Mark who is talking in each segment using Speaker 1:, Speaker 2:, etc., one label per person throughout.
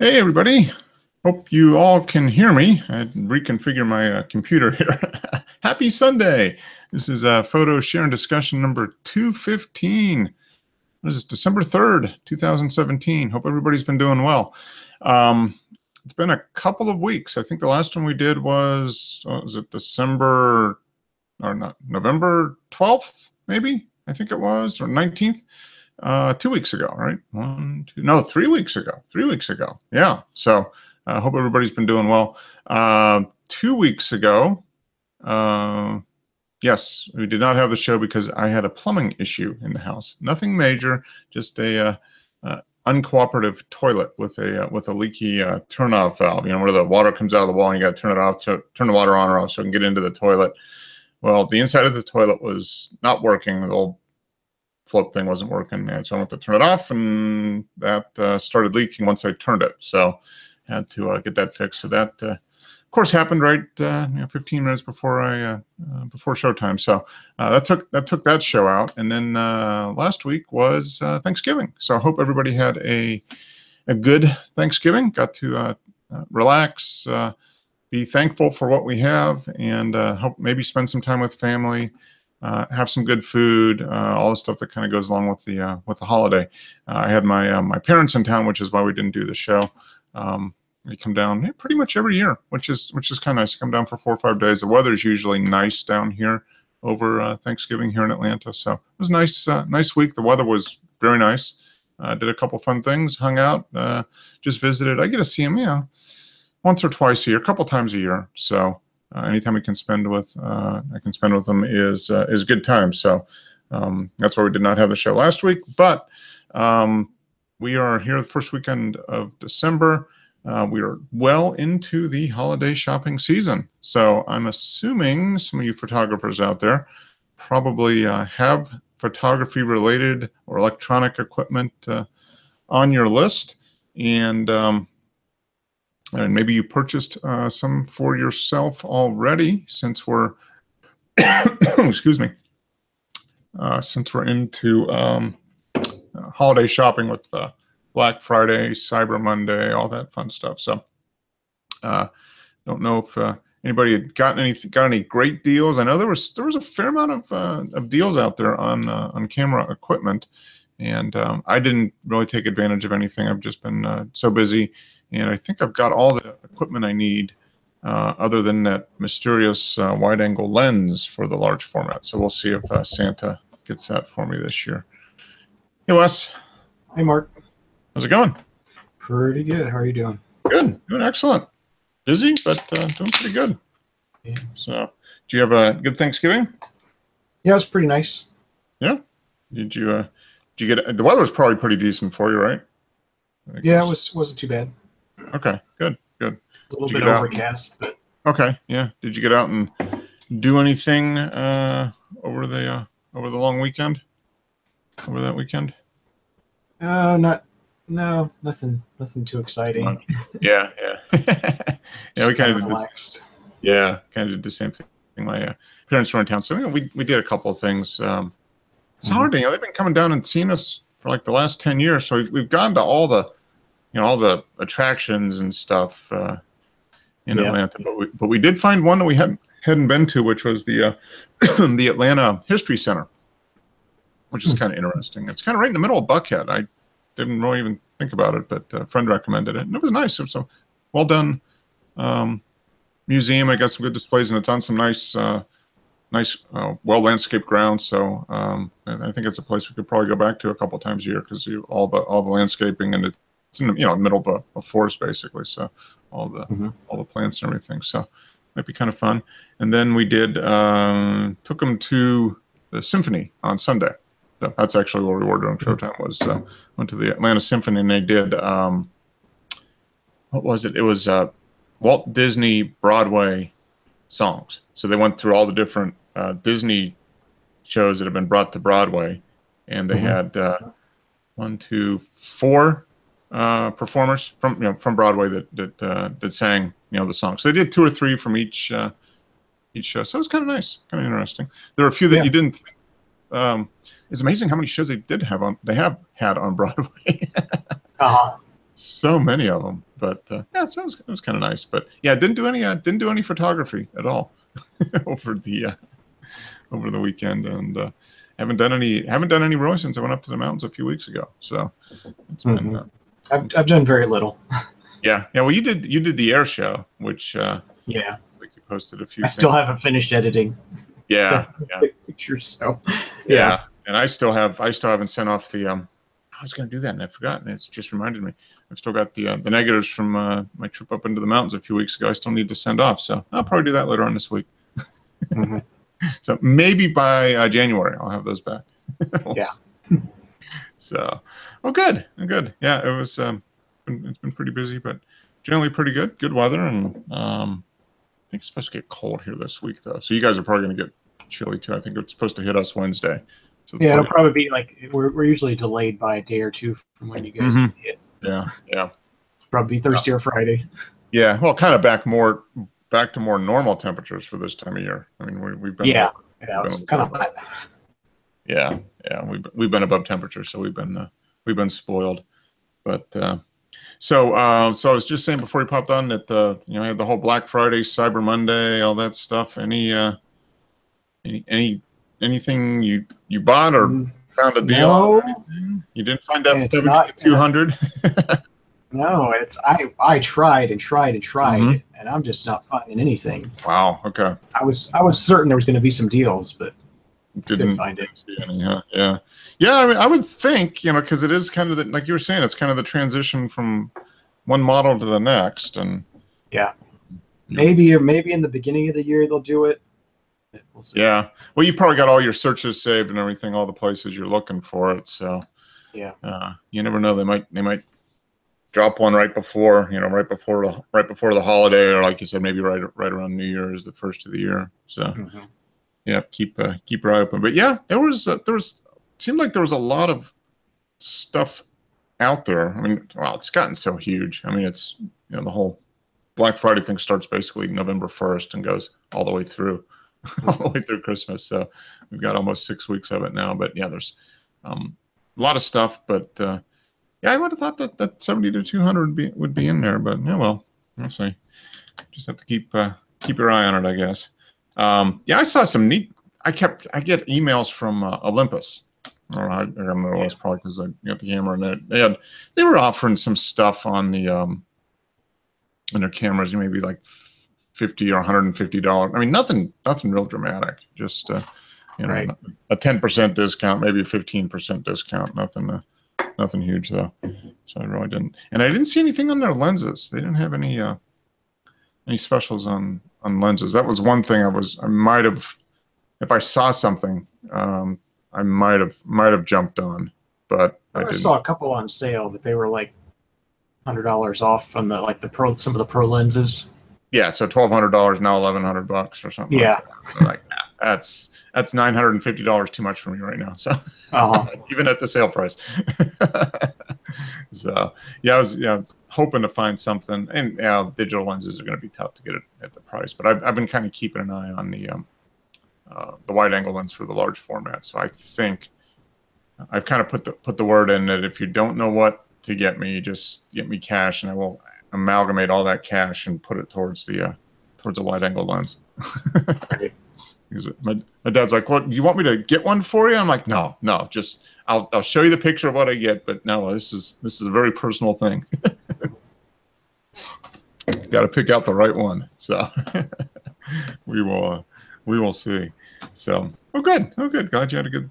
Speaker 1: Hey, everybody. Hope you all can hear me. I had to reconfigure my computer here. Happy Sunday. This is photo share and discussion number 215. This is December 3rd, 2017. Hope everybody's been doing well. It's been a couple of weeks. I think the last one we did was it December, or not, November 12th, maybe? I think it was, or 19th. 2 weeks ago, right? 3 weeks ago. 3 weeks ago. Yeah. So I hope everybody's been doing well. 2 weeks ago, yes, we did not have the show because I had a plumbing issue in the house. Nothing major, just a uncooperative toilet with a leaky turn-off valve. You know, where the water comes out of the wall and you got to turn it off to turn the water on or off so it can get into the toilet. Well, the inside of the toilet was not working. The old float thing wasn't working, and so I went to turn it off, and that started leaking once I turned it. So I had to get that fixed. So that, of course, happened right 15 minutes before before showtime. So that took that show out. And then last week was Thanksgiving. So I hope everybody had a good Thanksgiving. Got to relax, be thankful for what we have, and help maybe spend some time with family. Have some good food, all the stuff that kind of goes along with the holiday. I had my parents in town, which is why we didn't do the show. They come down pretty much every year, which is kind of nice. Come down for 4 or 5 days. The weather's usually nice down here over Thanksgiving here in Atlanta, so it was nice week. The weather was very nice. Did a couple fun things, hung out, just visited. I get to see them, once or twice a year, a couple times a year. So. Anytime I can spend with them is good time. So that's why we did not have the show last week. But we are here the first weekend of December. We are well into the holiday shopping season. So I'm assuming some of you photographers out there probably have photography-related or electronic equipment on your list, and maybe you purchased some for yourself already, since we're excuse me, since we're into holiday shopping with Black Friday, Cyber Monday, all that fun stuff. So don't know if anybody had got any great deals. I know there was a fair amount of deals out there on camera equipment, and I didn't really take advantage of anything. I've just been so busy. And I think I've got all the equipment I need, other than that mysterious wide-angle lens for the large format. So we'll see if Santa gets that for me this year. Hey, Wes.
Speaker 2: Hey, Mark.
Speaker 1: How's it going?
Speaker 2: Pretty good. How are you doing?
Speaker 1: Good. Doing excellent. Busy, but doing pretty good.
Speaker 2: Yeah.
Speaker 1: So, do you have a good Thanksgiving?
Speaker 2: Yeah, it was pretty nice.
Speaker 1: Yeah. Did you get the weather was probably pretty decent for you, right?
Speaker 2: Yeah, it wasn't too bad.
Speaker 1: Okay, good.
Speaker 2: A little bit overcast, but
Speaker 1: okay, yeah. Did you get out and do anything over the long weekend? Over that weekend?
Speaker 2: Nothing too exciting.
Speaker 1: Yeah. Yeah, we kind of
Speaker 2: relaxed.
Speaker 1: kind of did the same thing. My parents were in town, so we did a couple of things. It's hard. They've been coming down and seeing us for like the last 10 years, so we've gone to all the attractions and stuff in Atlanta. But we did find one that we hadn't been to, which was the the Atlanta History Center, which is kind of interesting. It's kind of right in the middle of Buckhead. I didn't really even think about it, but a friend recommended it, and it was nice. It was a well done museum. I got some good displays, and it's on some nice well landscaped grounds. So I think it's a place we could probably go back to a couple times a year, because all the landscaping, and it's in the middle of a forest basically, so all the plants and everything. So might be kind of fun. And then we did took them to the Symphony on Sunday. So that's actually what we were doing showtime. Was went to the Atlanta Symphony, and they did what was it? It was Walt Disney Broadway songs. So they went through all the different Disney shows that have been brought to Broadway, and they had 1, 2, 4 performers from Broadway that sang the songs. So they did 2 or 3 from each show. So it was kind of nice, kind of interesting. There were a few that you didn't think. It's amazing how many shows they have had on Broadway. so many of them. But yeah, so it was kind of nice. But yeah, didn't do any photography at all over the weekend, and haven't done any rowing since I went up to the mountains a few weeks ago. So it's been.
Speaker 2: I've done very little.
Speaker 1: Yeah. Well, you did the air show, which
Speaker 2: yeah,
Speaker 1: like you posted a few.
Speaker 2: I still haven't finished editing.
Speaker 1: Yeah.
Speaker 2: Pictures. So
Speaker 1: yeah. And I still haven't sent off the. I was going to do that and I've forgotten. It's just reminded me. I've still got the negatives from my trip up into the mountains a few weeks ago. I still need to send off, so I'll probably do that later on this week. So maybe by January I'll have those back.
Speaker 2: Yeah.
Speaker 1: So, good. Yeah, it was. It's been pretty busy, but generally pretty good. Good weather, and I think it's supposed to get cold here this week, though. So you guys are probably going to get chilly too. I think it's supposed to hit us Wednesday. So
Speaker 2: yeah, it'll probably be like we're usually delayed by a day or two from when you guys see it.
Speaker 1: Yeah.
Speaker 2: Probably Thursday or Friday.
Speaker 1: Yeah, well, kind of back to more normal temperatures for this time of year. I mean, we've been
Speaker 2: it's kind of hot.
Speaker 1: Yeah, we've been above temperature, so we've been spoiled. But so I was just saying before you popped on that I had the whole Black Friday, Cyber Monday, all that stuff. Anything you bought or found a deal?
Speaker 2: No,
Speaker 1: you didn't find out 200.
Speaker 2: No, I tried and tried and tried, and I'm just not finding anything.
Speaker 1: Wow. Okay.
Speaker 2: I was certain there was going to be some deals, but couldn't find it.
Speaker 1: See any, huh? Yeah. I mean, I would think because it is kind of like you were saying, it's kind of the transition from one model to the next, and
Speaker 2: maybe in the beginning of the year they'll do it. We'll see.
Speaker 1: Yeah. Well, you probably got all your searches saved and everything, all the places you're looking for it. So
Speaker 2: yeah,
Speaker 1: you never know. They might drop one right before the holiday, or like you said, maybe right around New Year's, the first of the year. So yeah, keep your eye open. But yeah, seemed like there was a lot of stuff out there. I mean, wow, it's gotten so huge. I mean, it's the whole Black Friday thing starts basically November 1st and goes all the way through. All the way through Christmas, so we've got almost 6 weeks of it now. But yeah, there's a lot of stuff. But I would have thought that 70 to 200 would be in there. But yeah, well, we'll see. Just have to keep your eye on it, I guess. I saw some neat. I get emails from Olympus. Or I don't know, it's probably because I got the camera, and they were offering some stuff on the on their cameras, maybe like $50 or $150. I mean, nothing real dramatic. Just a 10% discount, maybe a 15% discount. Nothing huge though. So I really didn't, and I didn't see anything on their lenses. They didn't have any specials on lenses. That was one thing I might have, if I saw something, I might have jumped on, but I didn't.
Speaker 2: Saw a couple on sale, but they were like $100 off on some of the pro lenses.
Speaker 1: Yeah, so $1,200 now, $1,100 or something.
Speaker 2: Yeah,
Speaker 1: like that's $950 too much for me right now. So even at the sale price. So yeah, I was hoping to find something, and digital lenses are going to be tough to get it at the price. But I've been kind of keeping an eye on the wide angle lens for the large format. So I think I've kind of put the word in that if you don't know what to get me, just get me cash, and I will amalgamate all that cash and put it towards a wide angle lens. Because my dad's like, "What? You want me to get one for you?" I'm like, "No, just I'll show you the picture of what I get, but no, this is a very personal thing. Got to pick out the right one." So we will see. So good. Glad you had a good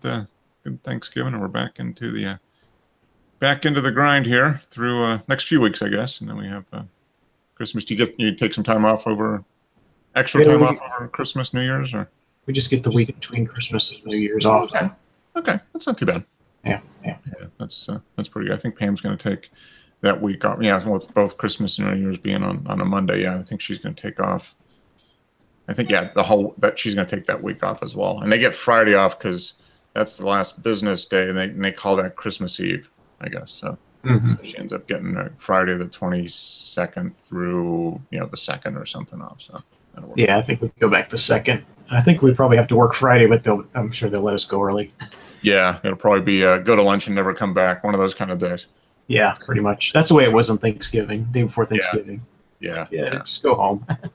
Speaker 1: Thanksgiving, and we're back into the grind here through next few weeks, I guess, and then we have Christmas. Do you take some time off over Christmas, New Year's, or
Speaker 2: we just get the week between Christmas and New Year's off?
Speaker 1: Okay, that's not too bad.
Speaker 2: Yeah,
Speaker 1: that's pretty good. I think Pam's going to take that week off. Yeah, with both Christmas and New Year's being on a Monday. Yeah, I think she's going to take off. I think that she's going to take that week off as well, and they get Friday off because that's the last business day, and they call that Christmas Eve, I guess. So she ends up getting Friday the 22nd through the 2nd or something off. So
Speaker 2: yeah, I think we go back the 2nd. I think we probably have to work Friday, but I'm sure they'll let us go early.
Speaker 1: Yeah, it'll probably be go to lunch and never come back. One of those kind of days.
Speaker 2: Yeah, pretty much. That's the way it was on Thanksgiving, day before Thanksgiving.
Speaker 1: Yeah.
Speaker 2: Yeah, just go home.
Speaker 1: That's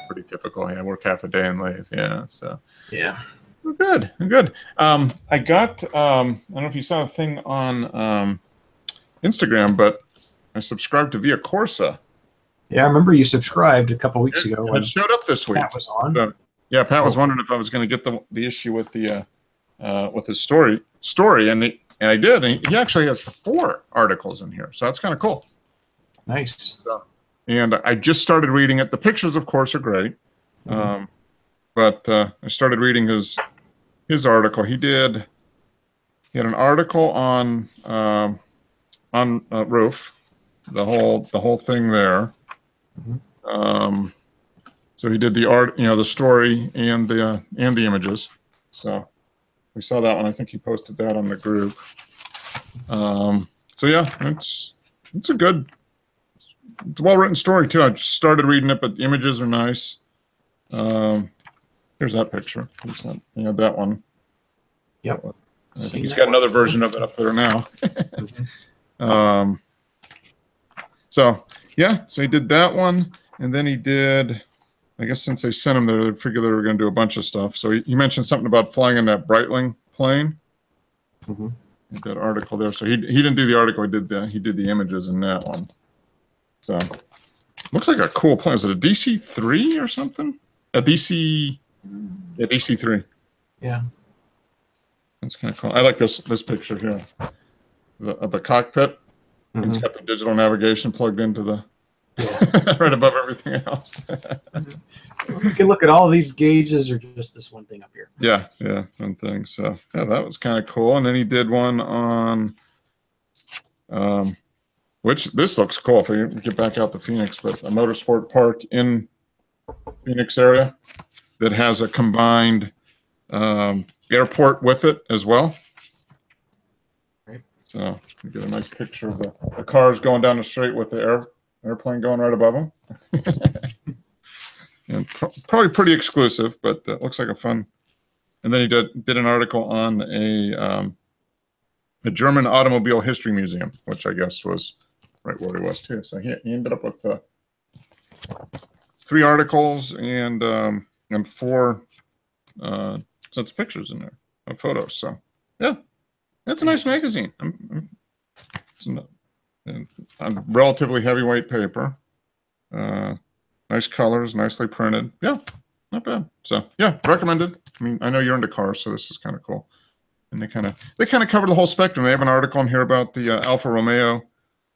Speaker 1: pretty typical. Yeah, work half a day and leave. Yeah. So
Speaker 2: Yeah.
Speaker 1: we're good. We're good. I got. I don't know if you saw a thing on Instagram, but I subscribed to Via Corsa.
Speaker 2: Yeah, I remember you subscribed a couple weeks ago
Speaker 1: And
Speaker 2: when
Speaker 1: it showed up this week.
Speaker 2: Pat was on.
Speaker 1: So, yeah, Pat was wondering if I was going to get the issue with the with his story, and I did. And he actually has 4 articles in here, so that's kind of cool.
Speaker 2: Nice.
Speaker 1: So, and I just started reading it. The pictures, of course, are great, but I started reading his article. He had an article on roof, the whole thing there. So he did the art, the story and the images. So we saw that one. I think he posted that on the group. So yeah, it's a well-written story too. I just started reading it, but the images are nice. Here's that picture. That one.
Speaker 2: Yep.
Speaker 1: I think he's got another version of it up there now. So yeah, so he did that one, and then he did. I guess since they sent him there, they figured they were going to do a bunch of stuff. So he mentioned something about flying in that Breitling plane. That article there. So he didn't do the article. He did the images in that one. So looks like a cool plane. Is it a DC-3 or something? A DC-3.
Speaker 2: Yeah.
Speaker 1: That's kind of cool. I like this picture here of the cockpit. It's got the digital navigation plugged into the right above everything else.
Speaker 2: You can look at all of these gauges or just this one thing up here.
Speaker 1: Yeah, one thing. So yeah, that was kind of cool. And then he did one on which this looks cool if we get back out to Phoenix, but a motorsport park in Phoenix area that has a combined airport with it as well.
Speaker 2: Right.
Speaker 1: So you get a nice picture of the cars going down the street with the airplane going right above them. And probably pretty exclusive, but looks like a fun. And then he did an article on a German automobile history museum, which I guess was right where he was too. So he ended up with 3 articles and 4 sets of pictures in there of photos. So yeah, it's a nice magazine. It's a relatively heavyweight paper. Nice colors, nicely printed. Yeah, not bad. So yeah, recommended. I mean, I know you're into cars, so this is kind of cool. And they kind of cover the whole spectrum. They have an article in here about the Alfa Romeo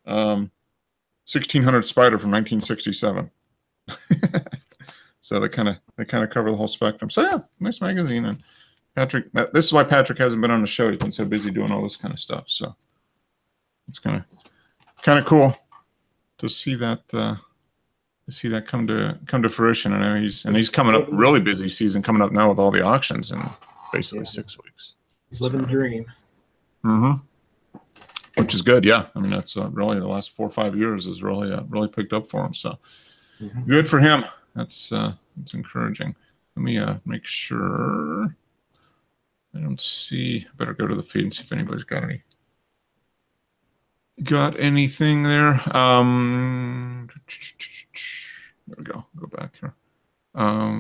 Speaker 1: 1600 Spider from 1967. So they kind of cover the whole spectrum. So yeah, nice magazine. And Patrick, this is why Patrick hasn't been on the show. He's been so busy doing all this kind of stuff. So it's kind of cool to see that come to fruition. I know he's coming up really busy season coming up now with all the auctions in basically 6 weeks.
Speaker 2: He's living the dream.
Speaker 1: Which is good. Yeah, I mean that's really the last 4 or 5 years has really picked up for him. So good for him. That's encouraging. Let me make sure. I don't see. I better go to the feed and see if anybody's got anything there. There we go. Go back here. There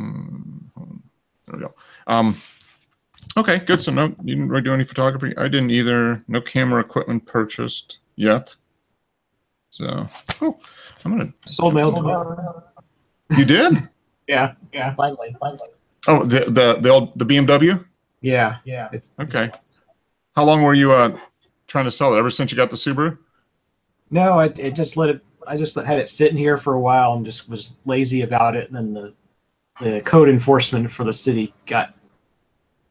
Speaker 1: we go. Okay, good. So no, you didn't really do any photography. I didn't either. No camera equipment purchased yet. So, I'm gonna
Speaker 2: sold my old.
Speaker 1: You did?
Speaker 2: Yeah. Finally.
Speaker 1: Oh, the BMW?
Speaker 2: Yeah.
Speaker 1: Okay. How long were you trying to sell it? Ever since you got the Subaru?
Speaker 2: No, I just let it. I just had it sitting here for a while and just was lazy about it. And then the code enforcement for the city got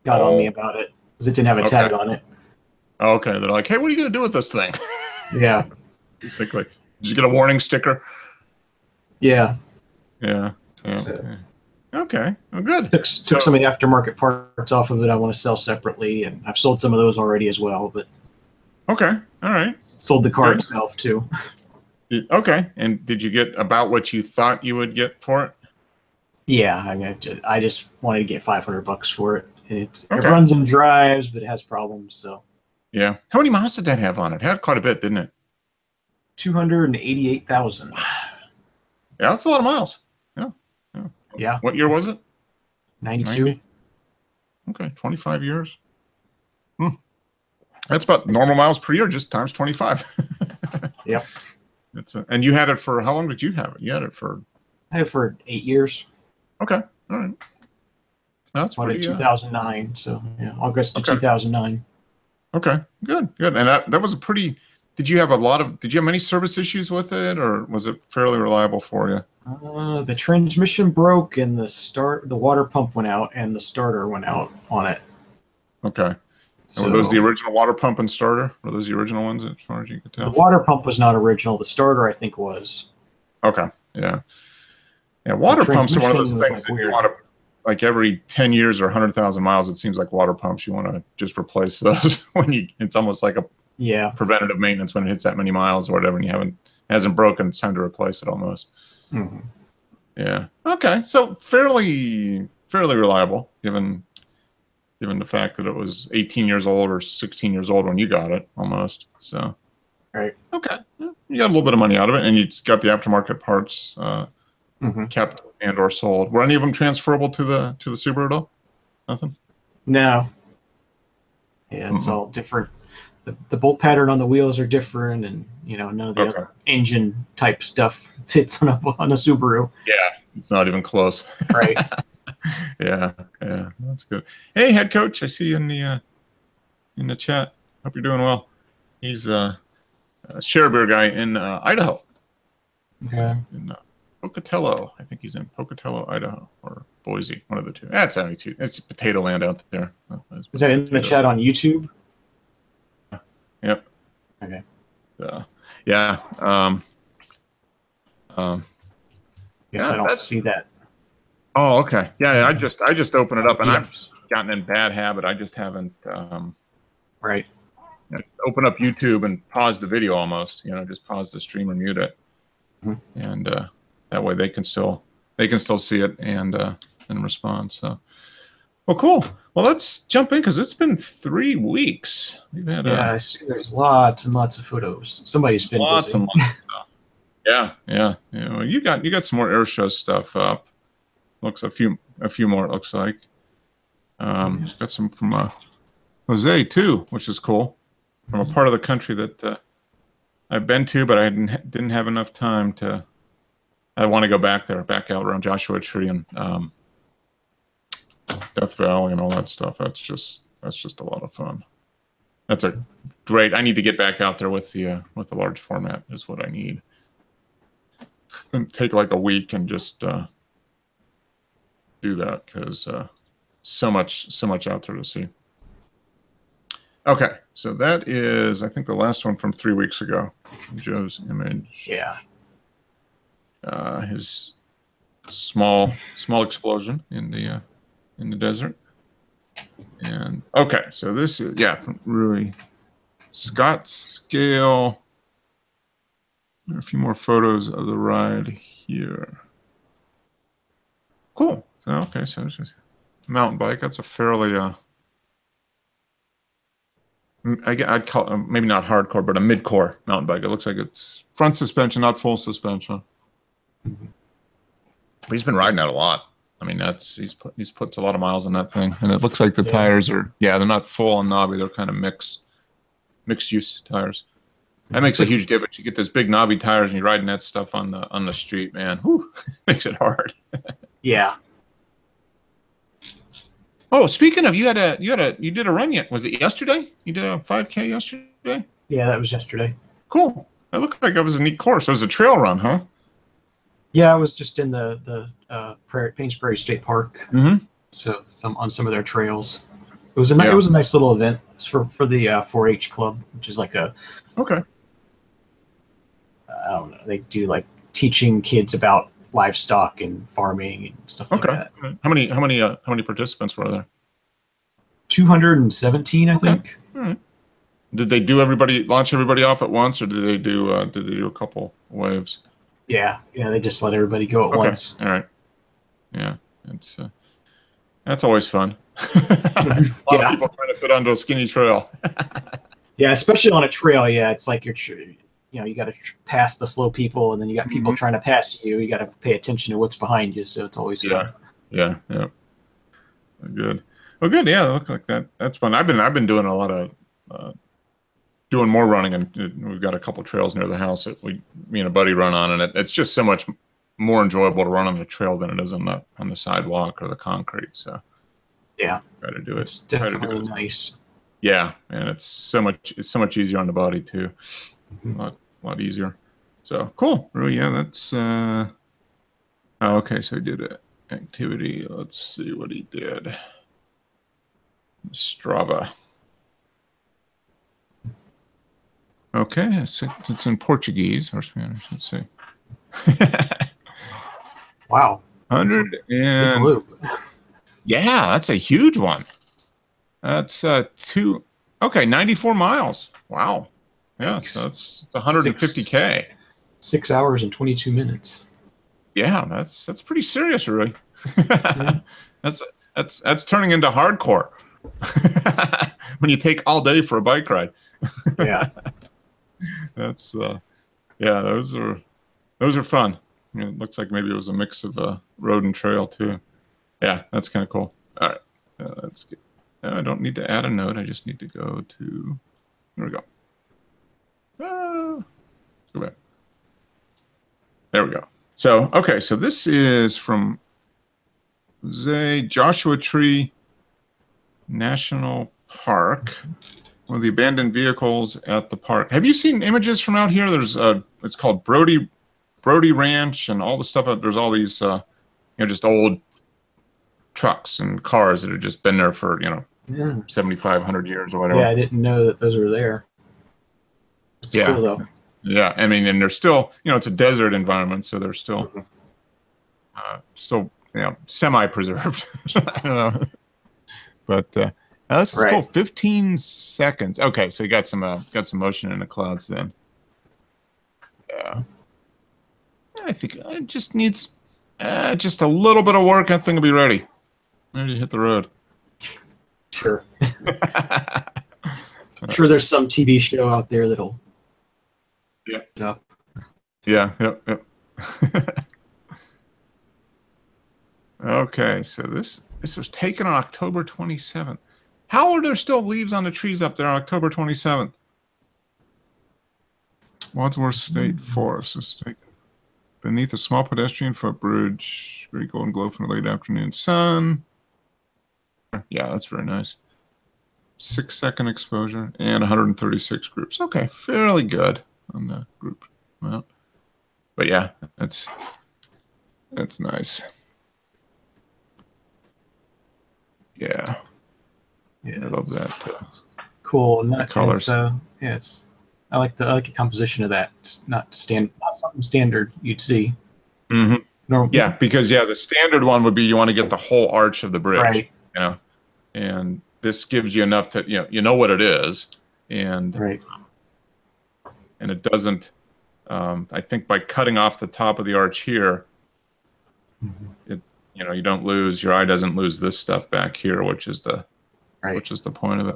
Speaker 2: on me about it because it didn't have a tag on it.
Speaker 1: Oh, okay. They're like, hey, what are you going to do with this thing?
Speaker 2: Yeah.
Speaker 1: Basically. Did you get a warning sticker?
Speaker 2: Yeah.
Speaker 1: Yeah.
Speaker 2: So,
Speaker 1: okay. Well, good.
Speaker 2: Took some of the aftermarket parts off of it. I want to sell separately, and I've sold some of those already as well. But
Speaker 1: okay. All right.
Speaker 2: Sold the car itself too.
Speaker 1: Okay. And did you get about what you thought you would get for it?
Speaker 2: Yeah. I mean, I just wanted to get $500 for it. It runs and drives, but it has problems. So.
Speaker 1: Yeah. How many miles did that have on it? It had quite a bit, didn't it?
Speaker 2: 288,000.
Speaker 1: Yeah, that's a lot of miles. Yeah. Yeah.
Speaker 2: Yeah.
Speaker 1: What year was it?
Speaker 2: 92.
Speaker 1: 90? Okay, 25 years. That's about normal miles per year, just times 25.
Speaker 2: Yep.
Speaker 1: And you had it for, how long did you have it? You had it for?
Speaker 2: I had it for 8 years.
Speaker 1: Okay, all right. That's
Speaker 2: Bought
Speaker 1: pretty.
Speaker 2: it 2009, so yeah, August of
Speaker 1: Okay.
Speaker 2: 2009.
Speaker 1: Okay, good. And that was a pretty. Did you have many service issues with it, or was it fairly reliable for you?
Speaker 2: The transmission broke, and the water pump went out, and the starter went out on it.
Speaker 1: Okay.
Speaker 2: So,
Speaker 1: And were those the original water pump and starter? Were those the original ones, as far as you could tell?
Speaker 2: the water pump was not original. The starter, I think, was.
Speaker 1: Okay. Yeah. Yeah. Water pumps are one of those
Speaker 2: transmission
Speaker 1: things
Speaker 2: was,
Speaker 1: that you want to, like every 10 years or 100,000 miles, it seems like water pumps, you want to just replace those it's almost like a preventative maintenance when it hits that many miles or whatever, and it hasn't broken, it's time to replace it almost.
Speaker 2: Mm-hmm.
Speaker 1: Yeah. Okay. So fairly reliable, given the fact that it was 18 years old or 16 years old when you got it almost. So.
Speaker 2: Right.
Speaker 1: Okay. You got a little bit of money out of it, and you got the aftermarket parts kept and or sold. Were any of them transferable to the Subaru at all? Nothing?
Speaker 2: No. Yeah, it's all different. The bolt pattern on the wheels are different, and none of the other engine type stuff fits on a Subaru.
Speaker 1: Yeah, it's not even close.
Speaker 2: Right.
Speaker 1: Yeah, that's good. Hey, head coach, I see you in the chat. Hope you're doing well. He's a share beer guy in Idaho.
Speaker 2: Okay.
Speaker 1: In Pocatello. I think he's in Pocatello, Idaho, or Boise, one of the two. That's 72. It's potato land out there.
Speaker 2: Is that in the chat on YouTube?
Speaker 1: Yep.
Speaker 2: Okay.
Speaker 1: Yeah.
Speaker 2: Guess I don't see that.
Speaker 1: Oh, okay. Yeah, I just open it up, and I've gotten in bad habit. I just haven't.
Speaker 2: Right.
Speaker 1: Open up YouTube and pause the video almost. Just pause the stream or mute it, and that way they can still see it and respond. So, well, cool. Well, let's jump in because it's been 3 weeks. We've had
Speaker 2: I see. There's lots and lots of photos. Somebody's been
Speaker 1: lots
Speaker 2: busy.
Speaker 1: and lots of stuff. Yeah. You got some more air show stuff up. Looks a few more. It looks like. Got some from Jose too, which is cool. From a part of the country that I've been to, but I didn't have enough time to. I want to go back out around Joshua Tree and Death Valley and all that stuff. That's just a lot of fun. That's a great. I need to get back out there with the large format. Is what I need. And take like a week and just do that because so much out there to see. Okay, so that is, I think, the last one from 3 weeks ago. Joe's image.
Speaker 2: Yeah.
Speaker 1: His small explosion in the desert. And okay, so this is from Rui Scottsdale. A few more photos of the ride here. Cool. So okay, so it's just a mountain bike. That's a fairly I'd call it maybe not hardcore, but a mid-core mountain bike. It looks like it's front suspension, not full suspension. But he's been riding that a lot. I mean, he's put a lot of miles on that thing, and it looks like the tires are they're not full and knobby. They're kind of mixed use tires. That makes a huge difference. You get those big knobby tires and you're riding that stuff on the street, man. Whew, makes it hard.
Speaker 2: Yeah.
Speaker 1: Oh, speaking of, you did a run yet? Was it yesterday? You did a 5K yesterday?
Speaker 2: Yeah, that was yesterday.
Speaker 1: Cool. That looked like it was a neat course. It was a trail run, huh?
Speaker 2: Yeah, I was just in the Paynes Prairie State Park.
Speaker 1: Mm-hmm.
Speaker 2: So on some of their trails. It was a nice little event. It's for the 4-H club, which is like a
Speaker 1: I
Speaker 2: don't know. They do like teaching kids about livestock and farming and stuff like that.
Speaker 1: How many participants were there?
Speaker 2: 217, I think.
Speaker 1: All right. Did they launch everybody off at once, or did they do a couple waves?
Speaker 2: Yeah, they just let everybody go at once.
Speaker 1: All right. Yeah, that's always fun. A lot of people trying to fit onto a skinny trail.
Speaker 2: Yeah, especially on a trail. Yeah, it's like you got to pass the slow people, and then you got people trying to pass you. You got to pay attention to what's behind you, so it's always fun.
Speaker 1: Yeah. Good. Well, good. Yeah, it looks like that. That's fun. I've been doing a lot of doing more running, and we've got a couple trails near the house that me and a buddy run on, and it's just so much more enjoyable to run on the trail than it is on the sidewalk or the concrete. So
Speaker 2: yeah,
Speaker 1: try to do it.
Speaker 2: It's definitely nice.
Speaker 1: Yeah, and it's so much easier on the body too. A lot easier. So cool. Really, yeah, that's okay, so he did an activity. Let's see what he did. Strava. Okay, it's in Portuguese or Spanish. Let's see.
Speaker 2: Wow.
Speaker 1: 100 and yeah, that's a huge one. That's 94 miles. Wow. Yeah, so it's 150K.
Speaker 2: 6 hours and 22 minutes.
Speaker 1: Yeah, that's pretty serious, really. That's turning into hardcore. When you take all day for a bike ride.
Speaker 2: Yeah.
Speaker 1: That's yeah, those are fun. It looks like maybe it was a mix of road and trail too. Yeah, that's kind of cool. All right, that's good. I don't need to add a note. I just need to go to. There we go. Go back. There we go. So okay, so this is from Jose Joshua Tree National Park. One of the abandoned vehicles at the park. Have you seen images from out here? There's it's called Brody Ranch, and all the stuff. There's all these just old trucks and cars that have just been there for 7,500 years or whatever.
Speaker 2: Yeah, I didn't know that those were there. It's cool though.
Speaker 1: Yeah, I mean, and they're still, it's a desert environment, so they're still semi-preserved. I don't know, but this is cool. 15 seconds. Okay, so you got some motion in the clouds then. Yeah, I think it just needs just a little bit of work. I think it'll be ready to hit the road.
Speaker 2: Sure. I'm sure there's some TV show out there that'll.
Speaker 1: Yep. Okay, so this was taken on October 27th. How are there still leaves on the trees up there on October 27th? Wadsworth State Forest is taken beneath a small pedestrian footbridge. Very golden glow from the late afternoon sun. Yeah, that's very nice. 6-second exposure and 136 groups. Okay, fairly good on the group amount. But yeah, that's nice. Yeah, I love that.
Speaker 2: Cool.
Speaker 1: Colors.
Speaker 2: I like the composition of that. It's not something standard you'd see.
Speaker 1: Mm-hmm. Yeah, because the standard one would be you want to get the whole arch of the bridge,
Speaker 2: right?
Speaker 1: And this gives you enough to you know what it is, and and it doesn't. I think by cutting off the top of the arch here, you don't lose, your eye doesn't lose this stuff back here, which is the point of it.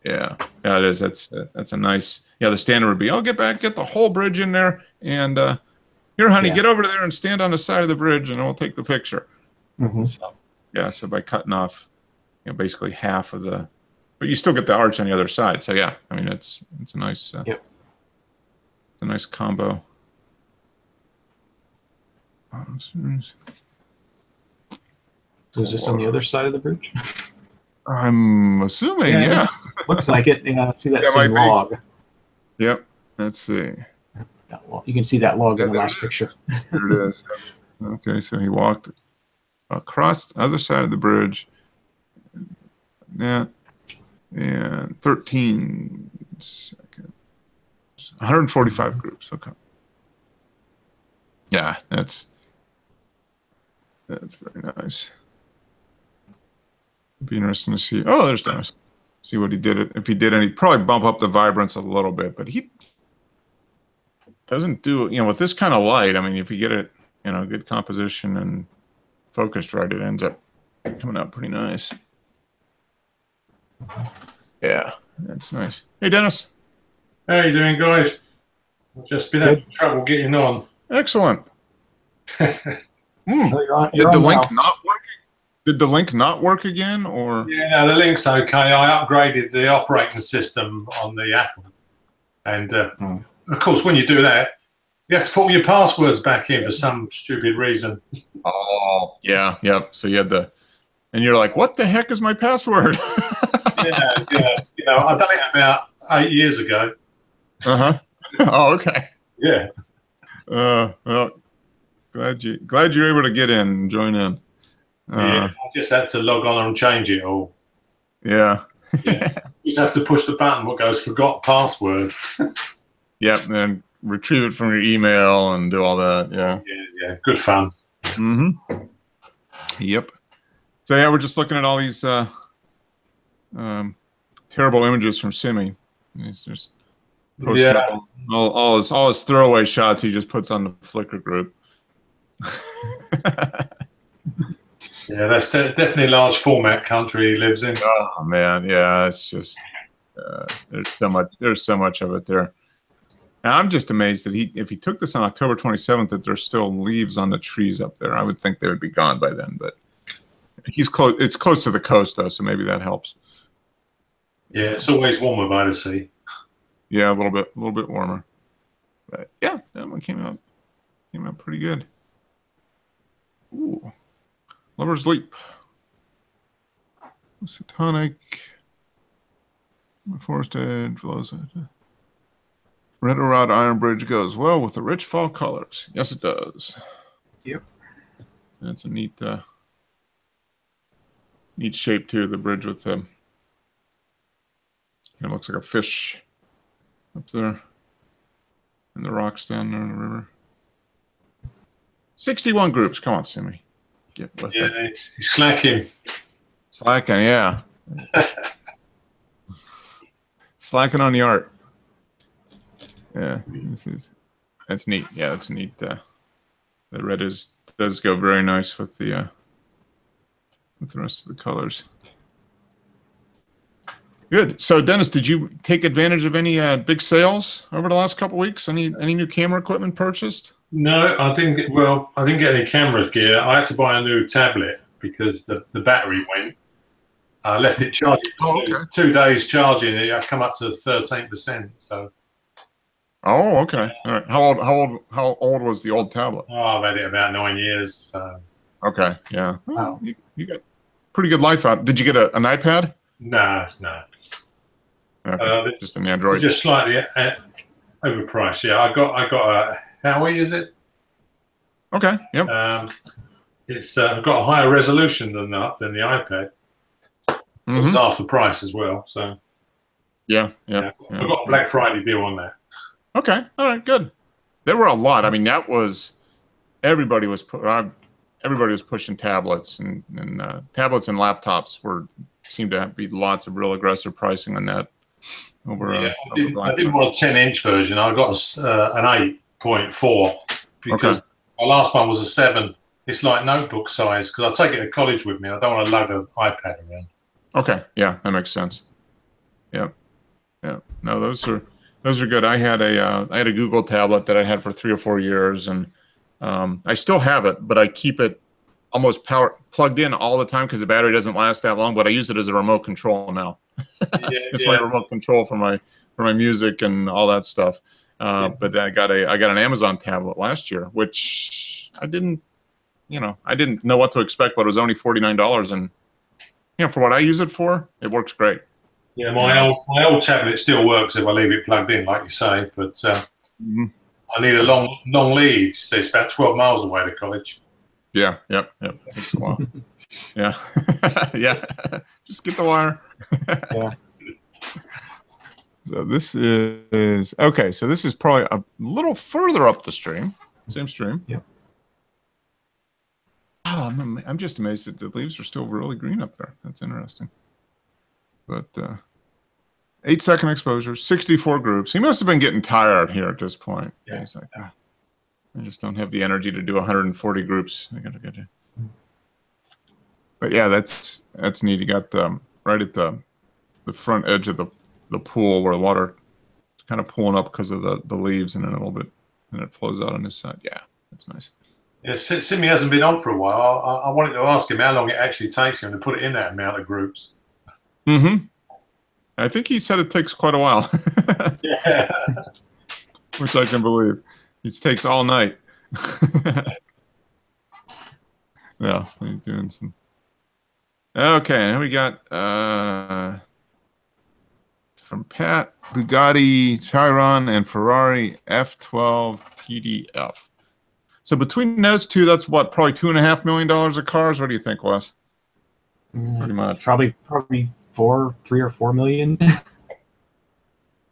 Speaker 1: Yeah, it is. That's a nice. Yeah, the standard would be, get the whole bridge in there, and here, honey, get over there and stand on the side of the bridge, and we'll take the picture. So by cutting off, basically half of the, but you still get the arch on the other side. So yeah, I mean it's a nice. It's a nice combo.
Speaker 2: So is this on the other side of the bridge?
Speaker 1: I'm assuming, yeah.
Speaker 2: Looks like it. Yeah, see that same log.
Speaker 1: Yep. Let's see.
Speaker 2: You can see that log in the last picture.
Speaker 1: There it is. Okay, so he walked across the other side of the bridge. And 13 seconds. 145 groups. Okay. Yeah, that's very nice. It'd be interesting to see. Oh, there's Dennis. See what he did. If he did any, probably bump up the vibrance a little bit, but he doesn't do, with this kind of light. I mean, if you get it, good composition and focused right, it ends up coming out pretty nice. Yeah, that's nice. Hey, Dennis.
Speaker 3: How you doing, guys? I've just been having trouble getting on.
Speaker 1: Excellent.
Speaker 2: So you're
Speaker 1: Did the
Speaker 2: on
Speaker 1: link
Speaker 2: now.
Speaker 1: not work? Did the link not work again, or?
Speaker 3: Yeah, no, the link's okay. I upgraded the operating system on the Apple, and of course, when you do that, you have to put all your passwords back in for some stupid reason.
Speaker 1: Oh, yeah, yep. So you had the, and you're like, what the heck is my password?
Speaker 3: Yeah. You know, I've done it about 8 years ago.
Speaker 1: Oh, okay.
Speaker 3: Yeah.
Speaker 1: Well, glad you're able to get in and join in.
Speaker 3: Yeah, I just had to log on and change it all.
Speaker 1: Yeah.
Speaker 3: Yeah. You just have to push the button what goes forgot password.
Speaker 1: Yep, and then retrieve it from your email and do all that. Yeah.
Speaker 3: Yeah. Good fun.
Speaker 1: Yep. So yeah, we're just looking at all these terrible images from Simi. He's just posting all his throwaway shots he just puts on the Flickr group.
Speaker 3: Yeah, that's definitely a large format country he lives in.
Speaker 1: Oh man, yeah, it's just there's so much of it there. And I'm just amazed that if he took this on October 27th, that there's still leaves on the trees up there. I would think they would be gone by then, but he's close. It's close to the coast though, so maybe that helps.
Speaker 3: Yeah, it's always warmer by the sea.
Speaker 1: Yeah, a little bit warmer. But yeah, that one came out pretty good. Ooh. Lover's Leap. Satanic. Forest Edge. Red Rod Iron Bridge goes well with the rich fall colors. Yes, it does.
Speaker 2: Yep.
Speaker 1: That's a neat shape too. The bridge with it looks like a fish up there, and the rocks down there in the river. 61 groups. Come on, Simi. Get with it.
Speaker 3: Yeah, he's slacking.
Speaker 1: Slacking, yeah. Slacking on the art. Yeah, that's neat. Yeah, that's neat. The red does go very nice with the rest of the colors. Good. So, Dennis, did you take advantage of any big sales over the last couple of weeks? Any new camera equipment purchased?
Speaker 3: No, I didn't get any camera gear. I had to buy a new tablet because the battery went. I left it charging for 2 days charging. It come up to 13%. So.
Speaker 1: Oh, okay. All right. How old was the old tablet?
Speaker 3: Oh, I've had it about 9 years.
Speaker 1: Okay. Yeah.
Speaker 2: Wow.
Speaker 1: You got pretty good life out. Did you get an iPad?
Speaker 3: No.
Speaker 1: Okay. Just an Android.
Speaker 3: Just slightly overpriced. Yeah, I got a Huawei. Is it?
Speaker 1: Okay. Yep.
Speaker 3: It's got a higher resolution than the iPad. It's half the price as well. So.
Speaker 1: Yeah.
Speaker 3: I got a Black Friday deal on that.
Speaker 1: Okay. All right. Good. There were a lot. I mean, that was everybody was pushing tablets and tablets and laptops seemed to be lots of real aggressive pricing on that. I didn't want a 10-inch version. I got an 8.4 because my last one was a 7. It's like notebook size because I take it to college with me. I don't want to lug an iPad around. Okay. Yeah, that makes sense. Yeah. No, those are good. I had a Google tablet that I had for 3 or 4 years, and I still have it, but I keep it almost plugged in all the time because the battery doesn't last that long. But I use it as a remote control now. It's my remote control for my music and all that stuff. But I got an Amazon tablet last year, which I didn't know what to expect, but it was only $49, and for what I use it for, it works great.
Speaker 3: Yeah, my old tablet still works if I leave it plugged in, like you say. But I need a long lead. It's about 12 miles away to college.
Speaker 1: Yeah, yep. Takes a while. Yeah, yeah. Just get the wire.
Speaker 2: Yeah.
Speaker 1: So this is okay. So this is probably a little further up the stream. Same stream.
Speaker 2: Yep.
Speaker 1: Oh, I'm just amazed that the leaves are still really green up there. That's interesting. But 8-second exposure, 64 groups. He must have been getting tired here at this point.
Speaker 3: Yeah.
Speaker 1: He's like, I just don't have the energy to do 140 groups. I gotta get it. But yeah, that's neat. You got right at the front edge of the pool where the water kind of pulling up because of the leaves, and then a little bit, and it flows out on this side. Yeah, that's nice.
Speaker 3: Yeah, Simi hasn't been on for a while. I wanted to ask him how long it actually takes him to put it in that amount of groups.
Speaker 1: Mm-hmm. I think he said it takes quite a while.
Speaker 3: Yeah.
Speaker 1: Which I can believe. It takes all night. Yeah, he's doing some. Okay, now we got from Pat, Bugatti Chiron and Ferrari F12 TDF. So between those two, that's what, probably $2.5 million of cars. What do you think, Wes? Pretty much.
Speaker 2: Probably 3 or 4 million.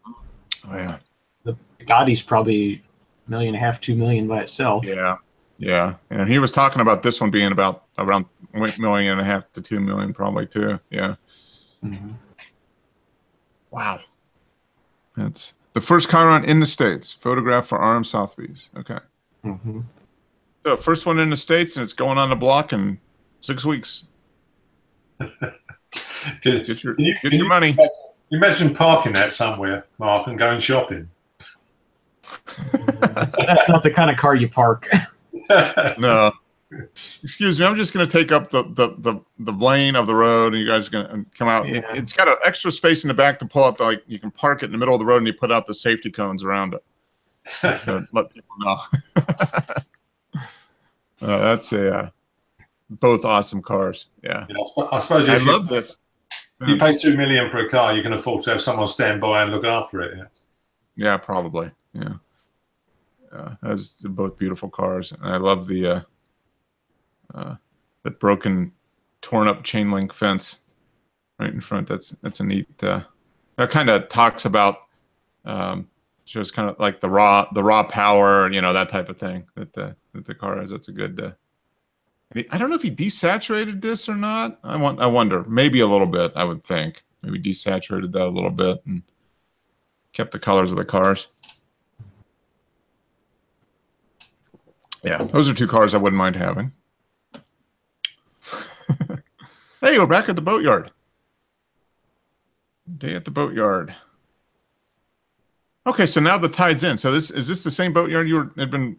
Speaker 1: Oh yeah.
Speaker 2: The Bugatti's probably $1.5 million, 2 million by itself.
Speaker 1: Yeah. Yeah. And he was talking about this one being about around $1.5 million to 2 million probably too. Yeah.
Speaker 2: Mm-hmm.
Speaker 1: Wow. That's the first Chiron in the States. Photograph for RM Sotheby's. Okay.
Speaker 2: Mm-hmm.
Speaker 1: So first one in the States, and it's going on the block in 6 weeks. Get your money.
Speaker 3: Imagine parking that somewhere, Mark, and going shopping.
Speaker 2: That's not the kind of car you park.
Speaker 1: No. Excuse me, I'm just going to take up the lane of the road, and you guys are going to come out.
Speaker 2: Yeah.
Speaker 1: It's got an extra space in the back to pull up. Like you can park it in the middle of the road, and you put out the safety cones around it to let people know. That's both awesome cars. Yeah,
Speaker 3: I suppose if
Speaker 1: love this.
Speaker 3: You pay $2 million for a car, you can afford to have someone stand by and look after it.
Speaker 1: Yeah, probably. Yeah, those are both beautiful cars, and I love the that broken, torn up chain link fence right in front. That's a neat. That kind of talks about shows kind of like the raw power, and that type of thing that the car has. That's a good. I don't know if he desaturated this or not. I wonder. Maybe a little bit. I would think maybe desaturated that a little bit and kept the colors of the cars. Yeah, those are two cars I wouldn't mind having. Hey, we're back at the boatyard. Day at the boatyard. Okay, so now the tide's in. So is this the same boatyard you had been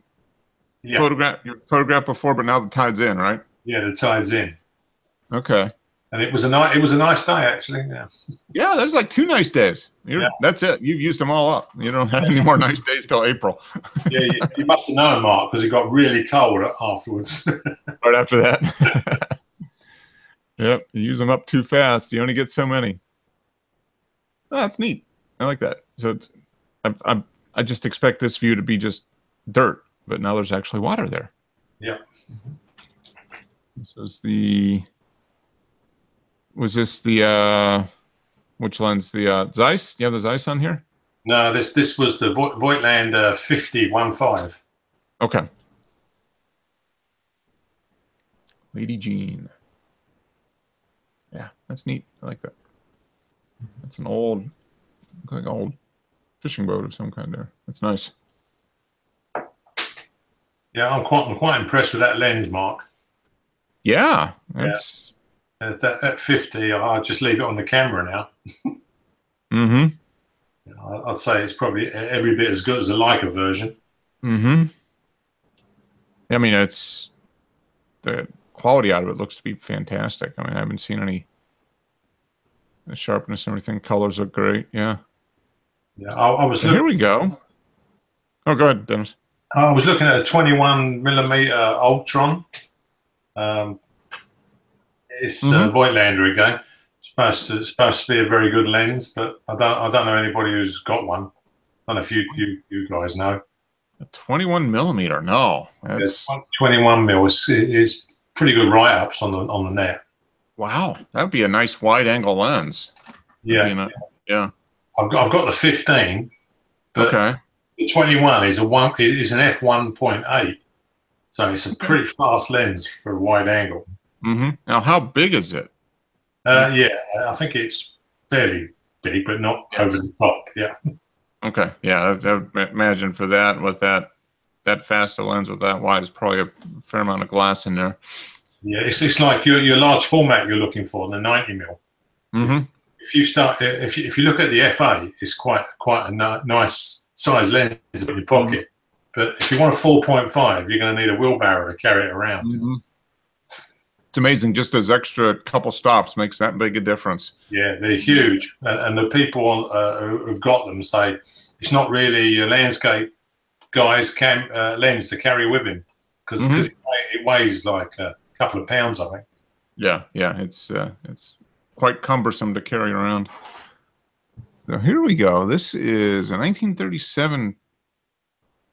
Speaker 1: photographed before, but now the tide's in, right?
Speaker 3: Yeah, the tide's in.
Speaker 1: Okay.
Speaker 3: And it was a nice day actually. Yeah.
Speaker 1: Yeah, there's like 2 nice days. That's it. You've used them all up. You don't have any more nice days till April.
Speaker 3: Yeah, you must have known, Mark, because it got really cold afterwards.
Speaker 1: Right after that. Yep, you use them up too fast. You only get so many. Oh, that's neat. I like that. So it's I just expect this view to be just dirt, but now there's actually water there.
Speaker 3: Yeah.
Speaker 1: This was this the which lens? The Zeiss? You have the Zeiss on here?
Speaker 3: No, this was the Voigtland 50-1.5.
Speaker 1: Okay. Lady Jean. Yeah, that's neat. I like that. That's an old fishing boat of some kind there. That's nice.
Speaker 3: Yeah, I'm quite impressed with that lens, Mark.
Speaker 1: Yeah, that's
Speaker 3: at 50. I'll just leave it on the camera now.
Speaker 1: Mm-hmm.
Speaker 3: I'd say it's probably every bit as good as the Leica version.
Speaker 1: Mm-hmm. I mean, it's the quality out of it looks to be fantastic. I mean, I haven't seen any sharpness and everything. Colors look great. Yeah.
Speaker 3: Yeah, I was.
Speaker 1: Here we go. Oh, go ahead, Dennis.
Speaker 3: I was looking at a 21mm Ultron. It's Voigtlander again. It's supposed to be a very good lens, but I don't know anybody who's got one. I don't know if you guys know.
Speaker 1: A 21mm? No, that's
Speaker 3: 21mm. It's pretty good write-ups on the net.
Speaker 1: Wow, that would be a nice wide-angle lens.
Speaker 3: Yeah,
Speaker 1: yeah.
Speaker 3: I've got the 15, but
Speaker 1: okay.
Speaker 3: The 21 is an f1.8, so it's a pretty fast lens for a wide angle.
Speaker 1: Mm-hmm. Now, how big is it?
Speaker 3: Yeah, I think it's fairly big, but not over the top. Yeah.
Speaker 1: Okay. Yeah, I would imagine for that with that fast a lens with that wide is probably a fair amount of glass in there.
Speaker 3: Yeah, it's like your large format you're looking for, the 90mm.
Speaker 1: Mm-hmm.
Speaker 3: if you look at the FA, it's quite a nice size lens in your pocket. But if you want a 4.5, you're going to need a wheelbarrow to carry it around.
Speaker 1: It's amazing. Just those extra couple stops makes that big a difference.
Speaker 3: Yeah, they're huge. And the people who've got them say it's not really a landscape guy's lens to carry with him because it weighs like a couple of pounds, I think.
Speaker 1: Yeah, it's quite cumbersome to carry around. So here we go. This is a 1937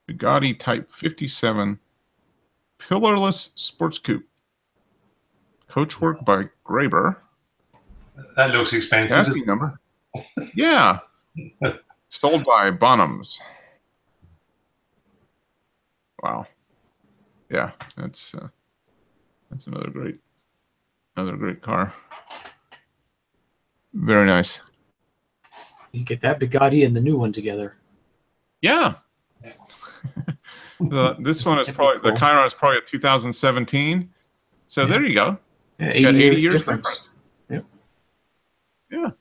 Speaker 1: Bugatti Type 57 pillarless sports coupe. Coachwork by Graber.
Speaker 3: That looks expensive.
Speaker 1: Chassis number. Yeah. Sold by Bonhams. Wow. Yeah, that's another great car. Very nice.
Speaker 2: You get that Bugatti and the new one together.
Speaker 1: Yeah. This one is probably the Chiron is probably a 2017. So there you go.
Speaker 2: Yeah,
Speaker 1: you got 80 years
Speaker 2: difference.
Speaker 1: Yep. Yeah.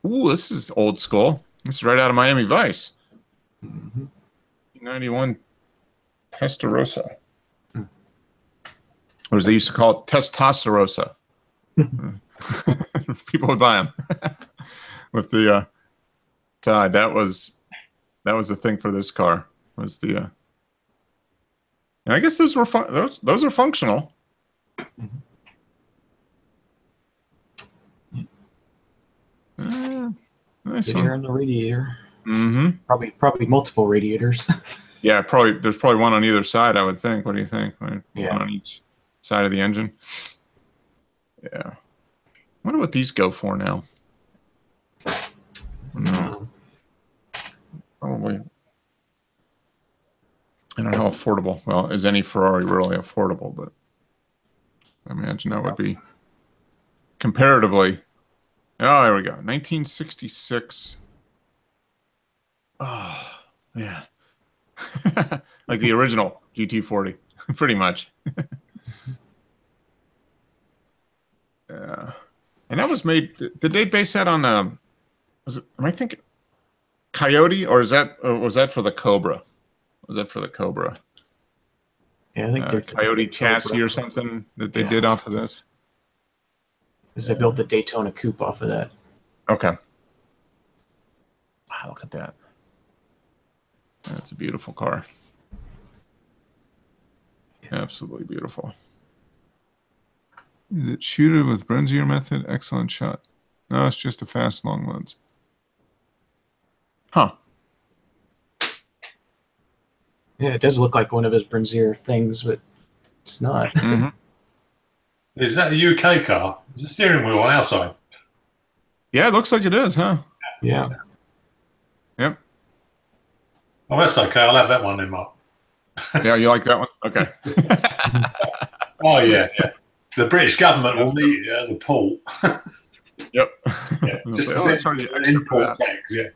Speaker 1: Ooh, this is old school. This is right out of Miami Vice. 91 Testarossa. Or as they used to call it, Testosterosa. People would buy them. With the side. That was the thing for this car. Was the and I guess those were those are functional. Nice
Speaker 2: Good
Speaker 1: one.
Speaker 2: air on the radiator.
Speaker 1: Mm-hmm.
Speaker 2: Probably multiple radiators.
Speaker 1: Yeah, there's probably one on either side, I would think. What do you think? Right?
Speaker 2: Yeah.
Speaker 1: One on each side of the engine. Yeah. I wonder what these go for now. No. Probably. I don't know how affordable. Well, is any Ferrari really affordable? But I imagine that would be comparatively. Oh, there we go. 1966. Oh, yeah. Like the original GT40, pretty much. Yeah. And that was made. Did they base that on am I thinking Coyote, or was that for the Cobra? Was that for the Cobra?
Speaker 2: Yeah, I think they're
Speaker 1: Coyote chassis or something that they did off of this.
Speaker 2: Because they built the Daytona Coupe off of that.
Speaker 1: Okay. Wow, look at that. That's a beautiful car. Absolutely beautiful. Is it shooter with Brenzier method? Excellent shot. No, it's just a fast long lens. Huh.
Speaker 2: Yeah, it does look like one of his Brenzier things, but it's not.
Speaker 3: Is that a UK car? Is the steering wheel on our side?
Speaker 1: Yeah, it looks like it is, huh?
Speaker 2: Yeah.
Speaker 1: Yep.
Speaker 3: Oh, that's okay. I'll have that one in, Mark.
Speaker 1: Yeah, you like that one? Okay.
Speaker 3: Oh, yeah. The British government will need the pool.
Speaker 1: Yep.
Speaker 3: Yeah. Just import tax, yeah.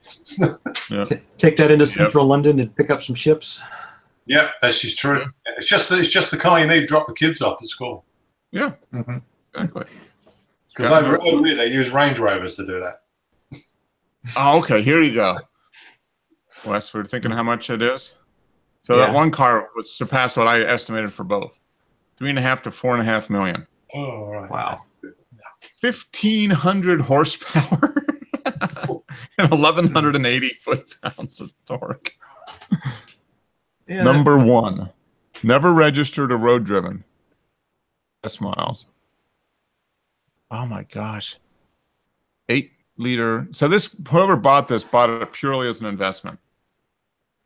Speaker 2: Take that into central London and pick up some ships.
Speaker 3: Yeah, that's just true. It's just the car you need to drop the kids off at school.
Speaker 1: Yeah, exactly.
Speaker 3: Because over here they use Range Rovers to do that.
Speaker 1: Oh, okay. Here you go. Wes, we're thinking how much it is. So that one car was surpassed what I estimated for both. 3.5 to 4.5 million.
Speaker 3: Oh, right.
Speaker 2: Wow.
Speaker 1: 1,500 horsepower and 1,180 foot-pounds of torque.
Speaker 2: Yeah.
Speaker 1: Number one, never registered or road driven. S miles. Oh my gosh. 8-liter. So whoever bought it purely as an investment,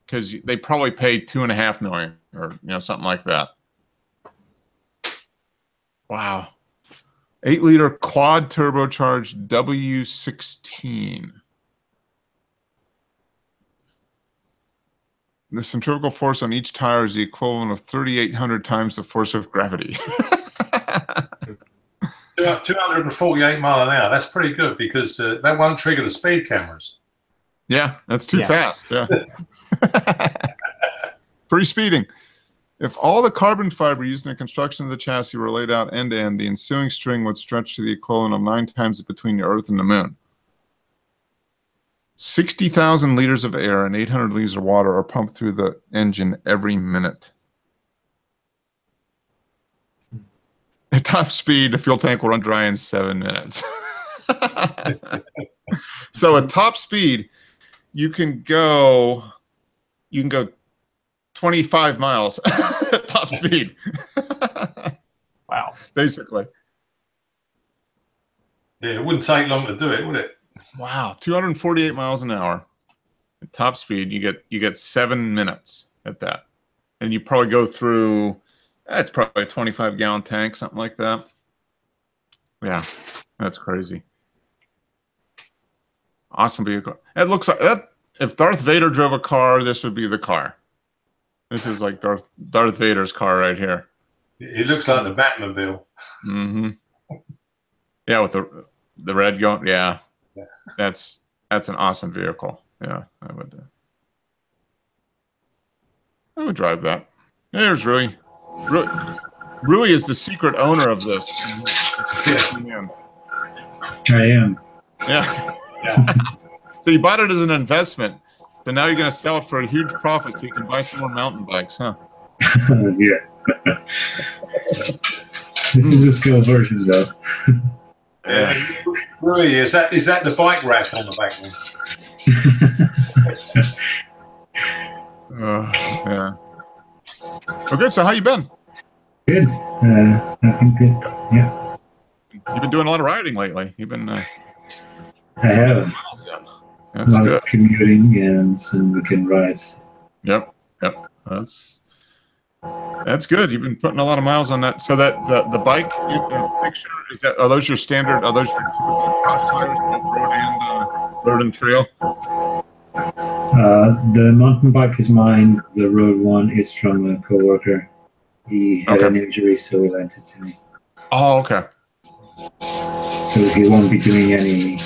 Speaker 1: because they probably paid $2.5 million or something like that. Wow. 8-liter quad turbocharged W16. The centrifugal force on each tire is the equivalent of 3,800 times the force of gravity.
Speaker 3: 248 mile an hour. That's pretty good because that won't trigger the speed cameras.
Speaker 1: Yeah, that's too fast. Yeah. Free speeding. If all the carbon fiber used in the construction of the chassis were laid out end to end, the ensuing string would stretch to the equivalent of 9 times between the Earth and the Moon. 60,000 liters of air and 800 liters of water are pumped through the engine every minute. At top speed, the fuel tank will run dry in 7 minutes. So at top speed, you can go 25 miles at top speed.
Speaker 2: Wow.
Speaker 1: Basically.
Speaker 3: Yeah, it wouldn't take long to do it, would it?
Speaker 1: Wow, 248 miles an hour at top speed. You get 7 minutes at that, and you probably go through. It's probably a 25-gallon tank, something like that. Yeah, that's crazy. Awesome vehicle. It looks like that. If Darth Vader drove a car, this would be the car. This is like Darth Vader's car right here.
Speaker 3: It looks like the Batmobile.
Speaker 1: Mm-hmm. Yeah, with the red going. Yeah. That's an awesome vehicle. Yeah, I would drive that. There's Rui. Rui is the secret owner of this.
Speaker 4: I am.
Speaker 1: Yeah.
Speaker 3: Yeah.
Speaker 1: So you bought it as an investment. So now you're going to sell it for a huge profit so you can buy some more mountain bikes, huh?
Speaker 4: Yeah. This is a scale version, though.
Speaker 1: Yeah.
Speaker 3: Rui, is that the bike rack on the back one?
Speaker 1: Yeah. Okay, so how you been?
Speaker 4: Good. I think good. Yeah.
Speaker 1: You've been doing a lot of riding lately. You've been.
Speaker 4: I have.
Speaker 1: That's
Speaker 4: a lot
Speaker 1: good.
Speaker 4: of commuting and some weekend rides.
Speaker 1: Yep. That's good. You've been putting a lot of miles on that. So that the bike picture are those your standard? Are those your typical cross tires, both road and trail?
Speaker 4: The mountain bike is mine. The road one is from a coworker. He had an injury, so he lent it to me.
Speaker 1: Oh, okay.
Speaker 4: So he won't be doing any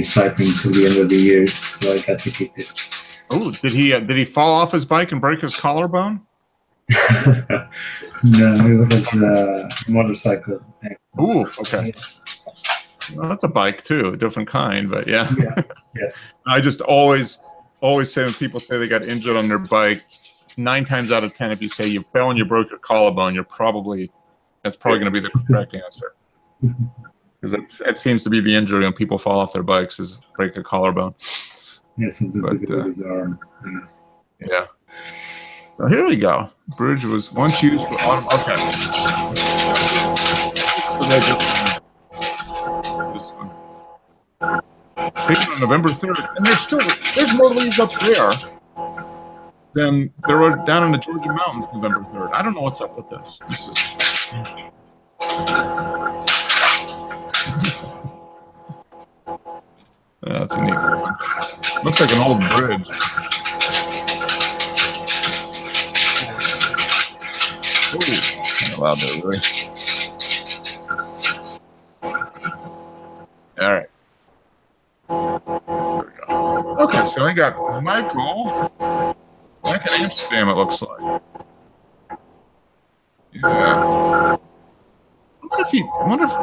Speaker 4: cycling till the end of the year, so I got to keep it.
Speaker 1: Oh, did he fall off his bike and break his collarbone?
Speaker 4: No, it was a motorcycle.
Speaker 1: Ooh, okay. Well, that's a bike too, a different kind, but yeah.
Speaker 4: Yeah.
Speaker 1: I just always say when people say they got injured on their bike, 9 times out of 10, if you say you fell and you broke your collarbone, that's probably going to be the correct answer. Because it seems to be the injury when people fall off their bikes is break a collarbone.
Speaker 4: Yeah, sometimes it goes his arm. Yes.
Speaker 1: Yeah. So here we go. Bridge was once used for autumn. Okay. This one. Taken on November 3rd, and there's more leaves up there than there were down in the Georgia mountains November 3rd. I don't know what's up with this. This is. That's a neat one. Looks like an old bridge. Ooh, loud there, really. All right. There we go. Okay, so I got Michael. Back in Amsterdam, it looks like. Yeah. I wonder if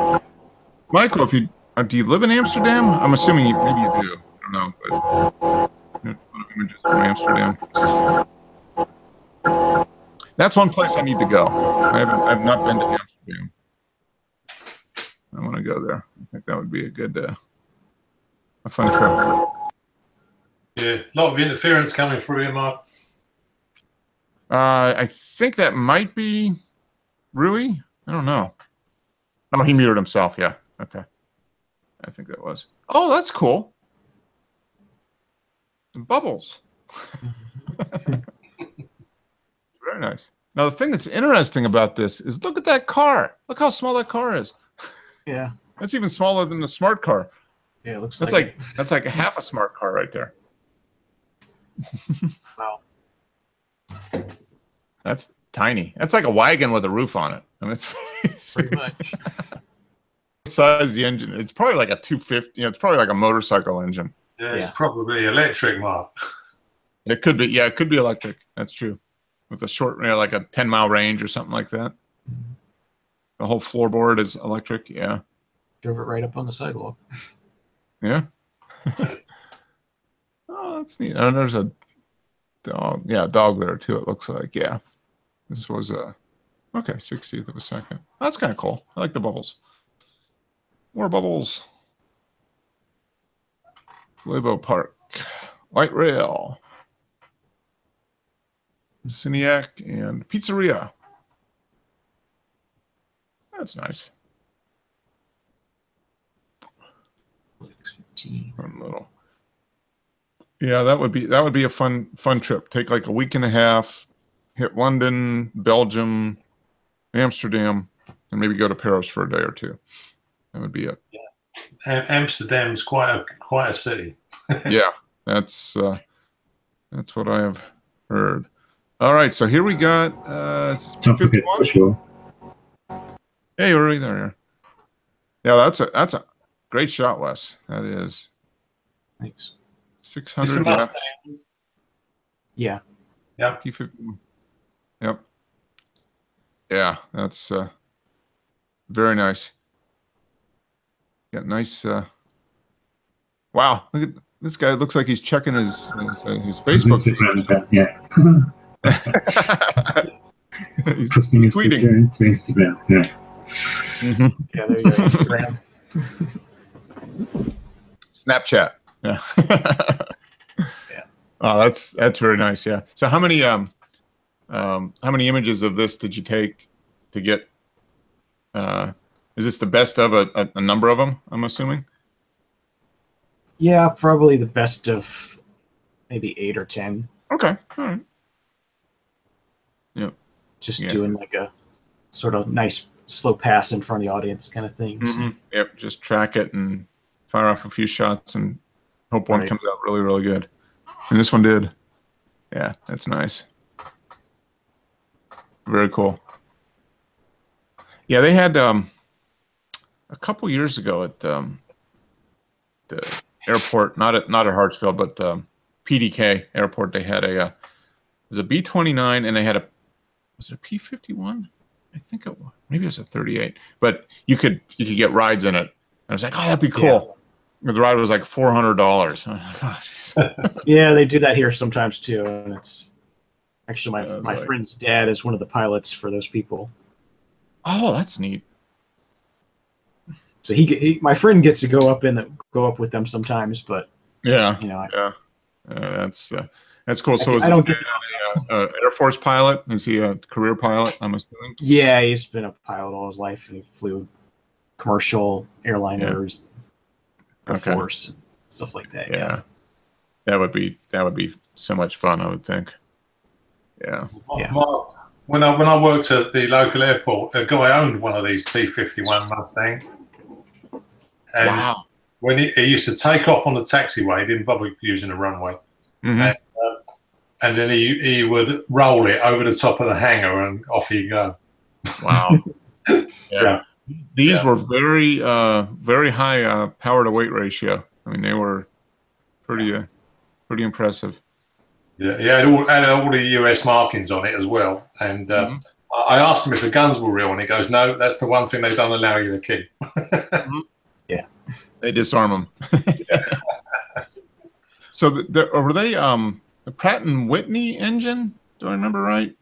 Speaker 1: Michael, do you live in Amsterdam? I'm assuming maybe you do. I don't know, but images from Amsterdam. That's one place I need to go. I've not been to Amsterdam. I want to go there. I think that would be a fun trip.
Speaker 3: Yeah, a lot of interference coming through here, Mark.
Speaker 1: I think that might be Rui. I don't know. Oh, he muted himself. Yeah. Okay. I think that was. Oh, that's cool. Bubbles. Very nice. Now, the thing that's interesting about this is look at that car. Look how small that car is.
Speaker 2: Yeah.
Speaker 1: That's even smaller than the smart car.
Speaker 2: Yeah, it looks
Speaker 1: that's like a half a smart car right there.
Speaker 2: Wow.
Speaker 1: That's tiny. That's like a wagon with a roof on it. I mean, it's
Speaker 2: Pretty much.
Speaker 1: Size the engine. It's probably like a 250. It's probably like a motorcycle engine.
Speaker 3: Yeah, it's probably electric, Mark.
Speaker 1: It could be. Yeah, it could be electric. That's true. with a short, like a 10-mile range or something like that. The whole floorboard is electric. Yeah.
Speaker 2: Drove it right up on the sidewalk.
Speaker 1: Yeah. Oh, that's neat. And there's a dog. Yeah, a dog there too. It looks like. Yeah. This was okay, 60th of a second. That's kind of cool. I like the bubbles. More bubbles. Flavo Park, Light Rail, Ciniac, and Pizzeria. That's nice.
Speaker 2: 15.
Speaker 1: One little. Yeah, that would be a fun trip. Take like a week and a half, hit London, Belgium, Amsterdam, and maybe go to Paris for a day or two. That would be it.
Speaker 3: Yeah. Amsterdam's quite a city.
Speaker 1: Yeah, that's what I have heard. All right, so here we got 51. Hey, you're right there. Yeah, that's a great shot, Wes. That is.
Speaker 2: Thanks.
Speaker 1: 600.
Speaker 2: Yeah.
Speaker 3: Yeah.
Speaker 1: P50. Yep. Yeah, that's very nice. Got nice. Wow, look at this guy. Looks like he's checking his Facebook feed.
Speaker 4: Yeah.
Speaker 1: He's tweeting.
Speaker 4: Instagram. Yeah.
Speaker 1: Mm-hmm.
Speaker 2: Yeah, there you go. Instagram.
Speaker 1: Snapchat. Yeah.
Speaker 2: Yeah.
Speaker 1: Oh, that's very nice. Yeah. So how many images of this did you take to get? Is this the best of a number of them? I'm assuming.
Speaker 2: Yeah, probably the best of maybe 8 or 10.
Speaker 1: Okay. All right. Yep.
Speaker 2: Just doing like a sort of nice slow pass in front of the audience kind of thing.
Speaker 1: Mm-hmm. Yep. Just track it and fire off a few shots and hope one comes out really, really good. And this one did. Yeah, that's nice. Very cool. Yeah, they had a couple years ago at the airport, not at Hartsfield, but PDK airport. They had it was a B-29, and they had was it a P-51? I think it was. Maybe it was a 38. But you could get rides in it. I was like, oh, that'd be cool. Yeah. The ride was like $400. Oh my gosh.
Speaker 2: Yeah, they do that here sometimes too, and it's actually my friend's dad is one of the pilots for those people.
Speaker 1: Oh, that's neat.
Speaker 2: So my friend gets to go up with them sometimes, but
Speaker 1: yeah, that's cool. So I don't get Air Force pilot. Is he a career pilot? I'm assuming.
Speaker 2: Yeah, he's been a pilot all his life, and he flew commercial airliners, Air Force, and stuff like that.
Speaker 1: Yeah, that would be so much fun. I would think. Yeah.
Speaker 3: When I worked at the local airport, a guy owned one of these P-51 Mustangs. And when he used to take off on the taxiway, he didn't bother using the runway. Mm-hmm. And then he would roll it over the top of the hangar and off you go.
Speaker 1: Wow. Yeah. These were very, very high power to weight ratio. I mean, they were pretty impressive.
Speaker 3: Yeah, he had all the US markings on it as well. And I asked him if the guns were real, and he goes, no, that's the one thing they don't allow you to keep.
Speaker 2: Yeah.
Speaker 1: They disarm them. So were they a Pratt & Whitney engine? Do I remember right?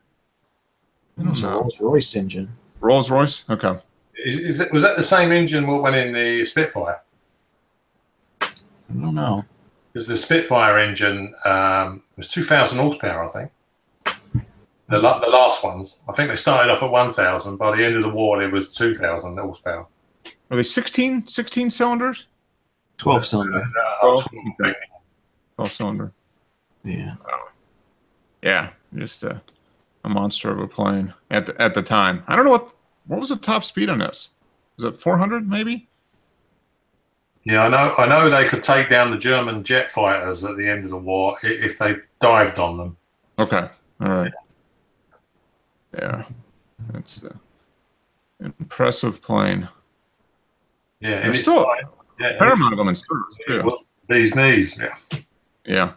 Speaker 2: It was a Rolls-Royce engine.
Speaker 1: Rolls-Royce? Okay.
Speaker 3: Was that the same engine what went in the Spitfire?
Speaker 2: I don't know.
Speaker 3: Because the Spitfire engine was 2,000 horsepower, I think. The last ones. I think they started off at 1,000. By the end of the war, it was 2,000 horsepower.
Speaker 1: Are they 16 cylinders?
Speaker 2: 12 cylinder.
Speaker 1: 12 cylinder.
Speaker 2: Yeah.
Speaker 1: Oh. Yeah, just a monster of a plane at the time. I don't know what was the top speed on this? Was it 400 maybe?
Speaker 3: Yeah, I know they could take down the German jet fighters at the end of the war if they dived on them.
Speaker 1: Okay. All right. Yeah. That's an impressive plane.
Speaker 3: Yeah,
Speaker 1: and it's still paramount of them in service too.
Speaker 3: These knees, yeah.
Speaker 1: Yeah.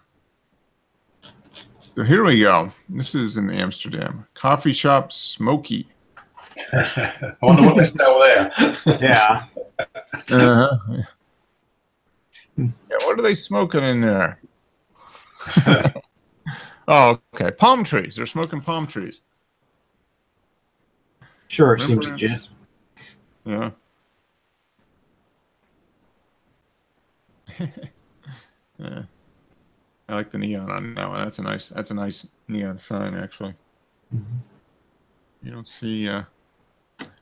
Speaker 1: here we go. This is in Amsterdam. Coffee shop Smoky.
Speaker 3: I wonder what they sell there.
Speaker 2: Yeah.
Speaker 1: Uh-huh. Yeah, what are they smoking in there? Oh, okay. Palm trees. They're smoking palm trees.
Speaker 2: Sure, seems legit.
Speaker 1: Yeah. Yeah. I like the neon on that one. That's a nice neon sign, actually.
Speaker 2: Mm-hmm.
Speaker 1: You don't see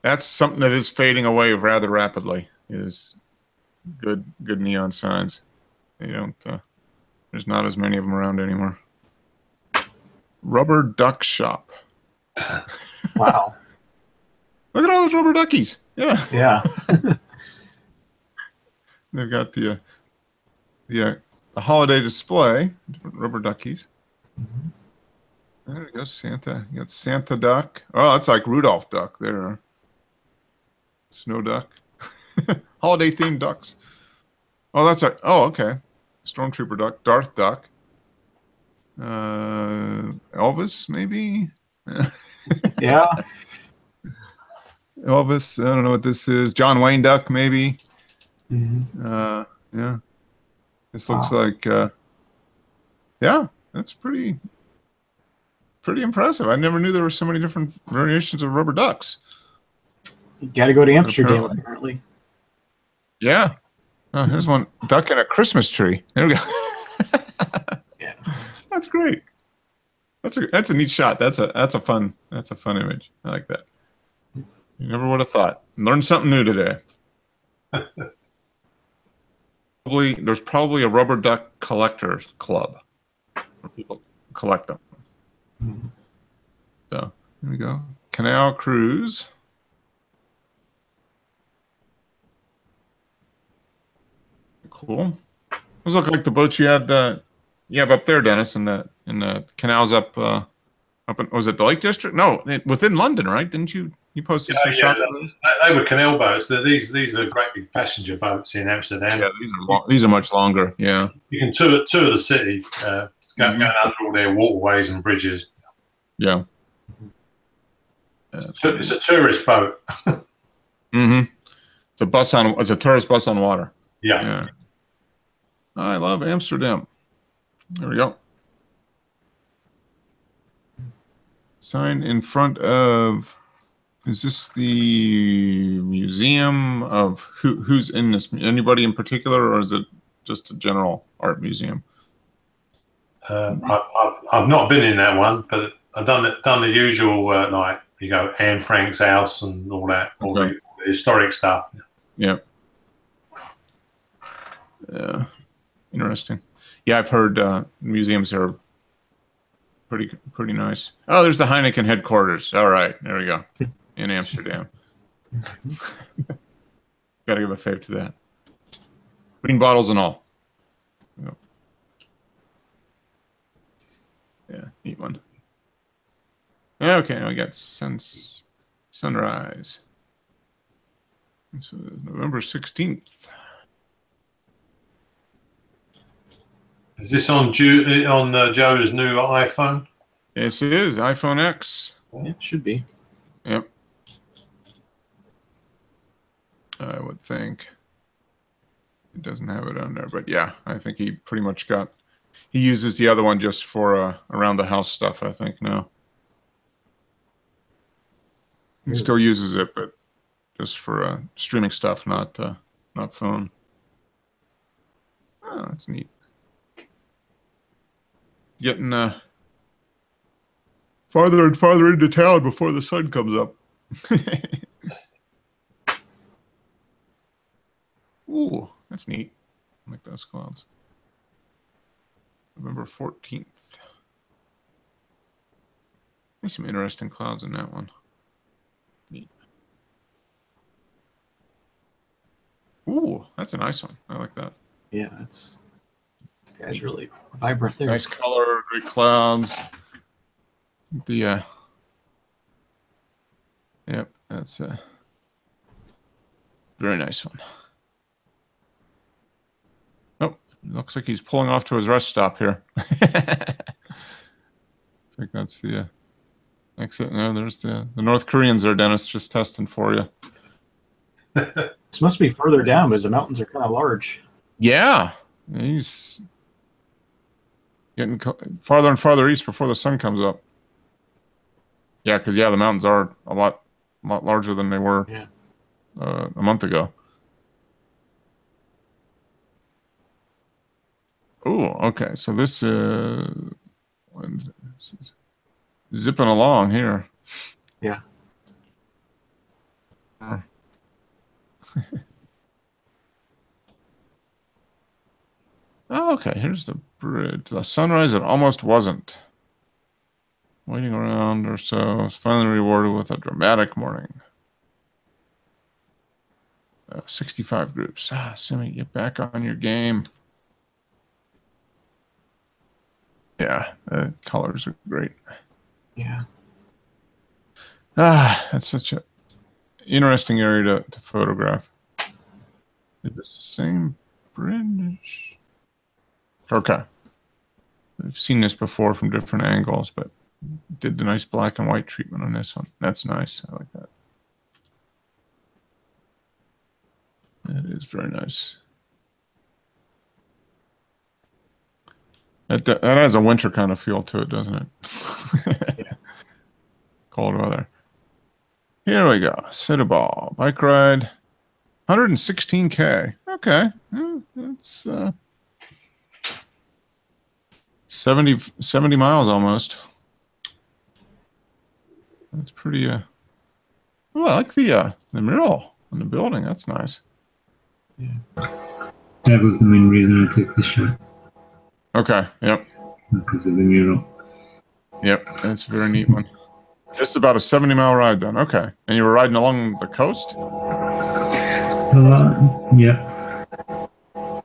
Speaker 1: that's something that is fading away rather rapidly, is good neon signs. They don't there's not as many of them around anymore. Rubber duck shop.
Speaker 2: Wow.
Speaker 1: Look at all those rubber duckies. Yeah.
Speaker 2: Yeah.
Speaker 1: They've got the holiday display, different rubber duckies.
Speaker 2: Mm-hmm.
Speaker 1: There we go, Santa. You got Santa duck. Oh, that's like Rudolph duck there. Snow duck. Holiday themed ducks. Oh, that's like, oh, okay. Stormtrooper duck, Darth duck. Elvis, maybe?
Speaker 2: Yeah.
Speaker 1: Elvis, I don't know what this is. John Wayne duck, maybe.
Speaker 2: Mm-hmm.
Speaker 1: Yeah. This looks like, yeah, that's pretty impressive. I never knew there were so many different variations of rubber ducks.
Speaker 2: You got to go to Amsterdam, apparently.
Speaker 1: Yeah. Oh, here's one duck in a Christmas tree. There we go.
Speaker 2: Yeah.
Speaker 1: That's great. That's a neat shot. That's a fun image. I like that. You never would have thought. Learned something new today. There's probably a rubber duck collectors club where people collect them.
Speaker 2: Mm-hmm.
Speaker 1: So here we go. Canal cruise. Cool. Those look like the boats you have up there, Dennis, in the canals up in, was it the Lake District? No, within London, right? Didn't you posted some shots of those?
Speaker 3: They were canal boats. These are great big passenger boats in Amsterdam.
Speaker 1: Yeah, these are much longer. Yeah,
Speaker 3: you can tour the city, going under all their waterways and bridges.
Speaker 1: Yeah,
Speaker 3: it's a tourist boat.
Speaker 1: Mm-hmm. It's a tourist bus on water.
Speaker 3: Yeah.
Speaker 1: I love Amsterdam. There we go. Sign in front of. Is this the museum of who's in this? Anybody in particular, or is it just a general art museum?
Speaker 3: I've not been in that one, but I've done the usual like you go Anne Frank's house and all that, all the historic stuff.
Speaker 1: Yeah. Yeah. Interesting. Yeah, I've heard museums are pretty nice. Oh, there's the Heineken headquarters. All right, there we go. In Amsterdam. Got to give a fave to that. Green bottles and all. Yep. Yeah, neat one. Okay, now we got sunrise. This was November 16th.
Speaker 3: Is this on Joe's new iPhone?
Speaker 1: Yes, it is. iPhone X.
Speaker 2: Yeah, it should be.
Speaker 1: Yep. I would think. It doesn't have it on there, but yeah, I think he pretty much he uses the other one just for around the house stuff, I think, now. He still uses it, but just for streaming stuff, not phone. Oh, that's neat. Getting farther and farther into town before the sun comes up. Ooh, that's neat. I like those clouds. November 14th. There's some interesting clouds in that one. Neat. Ooh, that's a nice one. I like that.
Speaker 2: Yeah, this guy's really vibrant there.
Speaker 1: Nice color, great clouds. Yep, that's a very nice one. Oh, looks like he's pulling off to his rest stop here. think that's the exit. No, there's the North Koreans there, Dennis, just testing for you.
Speaker 2: This must be further down because the mountains are kind of large.
Speaker 1: Yeah, he's getting farther and farther east before the sun comes up. Yeah, because the mountains are a lot larger than they were a month ago. Oh, okay. So this zipping along here.
Speaker 2: Yeah.
Speaker 1: Oh, okay. Here's the bridge. The sunrise, it almost wasn't. Waiting around or so. Was finally rewarded with a dramatic morning. 65 groups. Simi, get back on your game. Yeah, the colors are great.
Speaker 2: Yeah.
Speaker 1: That's such a interesting area to photograph. Is this the same bridge? Okay. I've seen this before from different angles, but did the nice black and white treatment on this one. That's nice. I like that. That is very nice. That has a winter kind of feel to it, doesn't it?
Speaker 2: Yeah.
Speaker 1: Cold weather. Here we go. Citiball. Bike ride. 116K. Okay. That's 70 miles almost. That's pretty oh, I like the mural on the building. That's nice.
Speaker 2: Yeah.
Speaker 4: That was the main reason I took the shot.
Speaker 1: Okay. Yep.
Speaker 4: Because of the mural.
Speaker 1: Yep. That's a very neat one. This is about a 70-mile ride then. Okay. And you were riding along the coast?
Speaker 4: Yeah.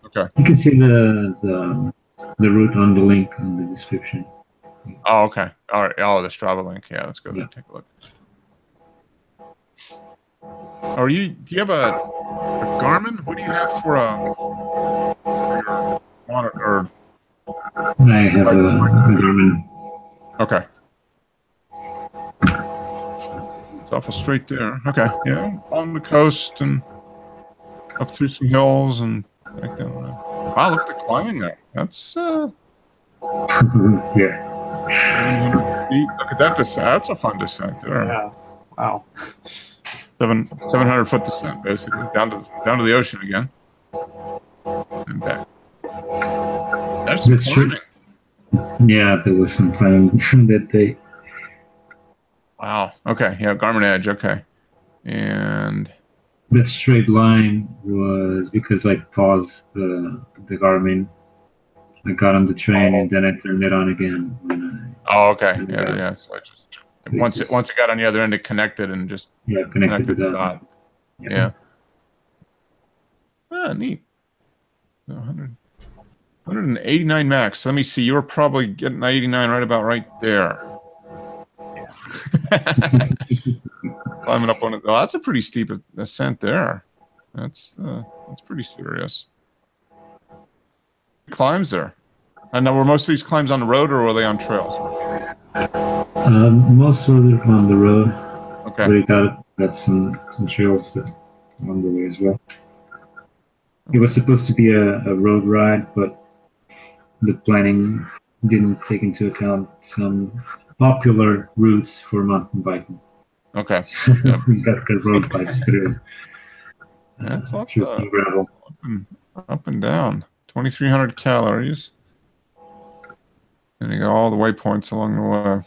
Speaker 1: Okay.
Speaker 4: You can see the route on the link in the description.
Speaker 1: Oh, okay. All right. Oh, the Strava link. Yeah, let's go there and take a look. Do you have a Garmin? What do you have for your monitor?
Speaker 4: I have a Garmin.
Speaker 1: Okay. It's awful straight there. Okay. Yeah. On the coast and up through some hills and back down. Wow, look at the climbing there. That's
Speaker 4: Yeah.
Speaker 1: 700 feet. Look at that descent. That's a fun descent there.
Speaker 2: Yeah. Wow.
Speaker 1: 700-foot descent, basically, down to the ocean again, and back. That's some climbing.
Speaker 4: Yeah, there was some climbing that day.
Speaker 1: Wow. Okay. Yeah, Garmin Edge. Okay. And
Speaker 4: that straight line was because I paused the Garmin. I got on the train and then I turned it on again.
Speaker 1: Okay. Yeah. So I just once it got on the other end, it connected and just
Speaker 4: connected
Speaker 1: the dot. Yeah. Neat. 189 max. Let me see. You were probably getting 89 right there. Climbing up on it. Oh, that's a pretty steep ascent there. That's pretty serious. Climbs there. And now, were most of these climbs on the road or were they on trails?
Speaker 4: Most of them on the road.
Speaker 1: Okay.
Speaker 4: We got some trails on the way as well. It was supposed to be a road ride, but the planning didn't take into account some popular routes for mountain biking.
Speaker 1: Okay.
Speaker 4: So we got the road bikes through.
Speaker 1: That's lots
Speaker 4: of gravel.
Speaker 1: Up and down. 2,300 calories. And you got all the waypoints along the way.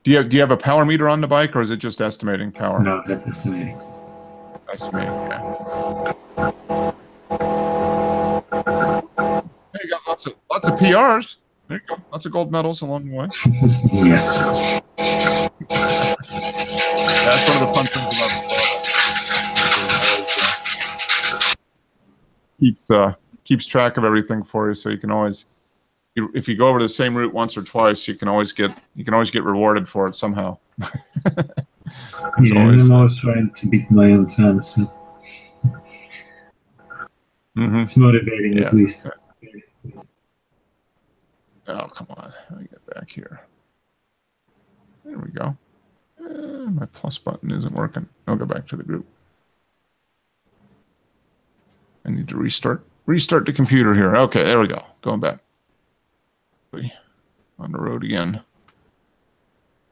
Speaker 1: Do you have a power meter on the bike, or is it just estimating power?
Speaker 4: No, that's estimating.
Speaker 1: Estimating, yeah. Hey, you got lots of PRs. There you go. Lots of gold medals along the way.
Speaker 4: Yeah.
Speaker 1: That's one of the fun things about keeps track of everything for you, so you can always, if you go over the same route once or twice, you can always get rewarded for it somehow.
Speaker 4: I'm always trying to beat my own time, so it's motivating at least.
Speaker 1: Oh, come on. Let me get back here. There we go. My plus button isn't working. I'll go back to the group. I need to restart the computer here. Okay, there we go. Going back. On the road again.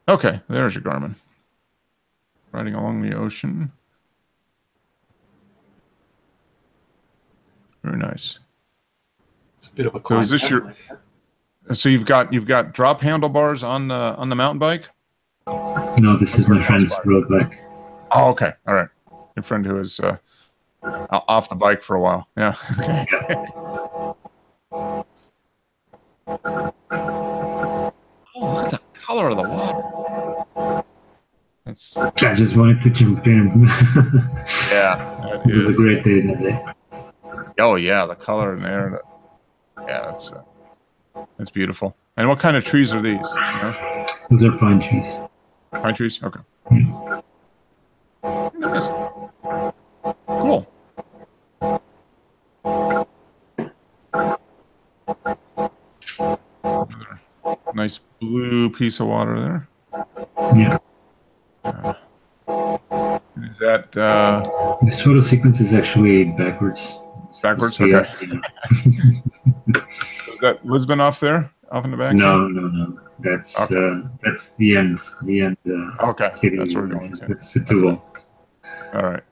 Speaker 1: Okay, there's your Garmin. Riding along the ocean. Very nice.
Speaker 2: It's a bit of a
Speaker 1: So
Speaker 2: climb.
Speaker 1: is this your? So you've got drop handlebars on the mountain bike?
Speaker 4: No, this is my friend's road bike.
Speaker 1: Oh, okay. All right. Your friend who is off the bike for a while. Yeah. Okay. Oh, look at the color of the water. That's
Speaker 4: I just wanted to jump in.
Speaker 1: yeah.
Speaker 4: It was a great day that day.
Speaker 1: Oh yeah, the color in there. Yeah, that's beautiful. And what kind of trees are these? You know?
Speaker 4: Those are pine trees.
Speaker 1: Pine trees? Okay. Nice. Cool. Another nice blue piece of water there.
Speaker 4: Yeah.
Speaker 1: Is that
Speaker 4: This photo sequence is actually backwards.
Speaker 1: backwards? Okay. Is that Lisbon off there? Off in the back?
Speaker 4: No. That's
Speaker 1: Okay.
Speaker 4: that's the end. The end.
Speaker 1: Okay.
Speaker 4: City.
Speaker 1: That's where we're going to.
Speaker 4: That's Setúbal.
Speaker 1: All right.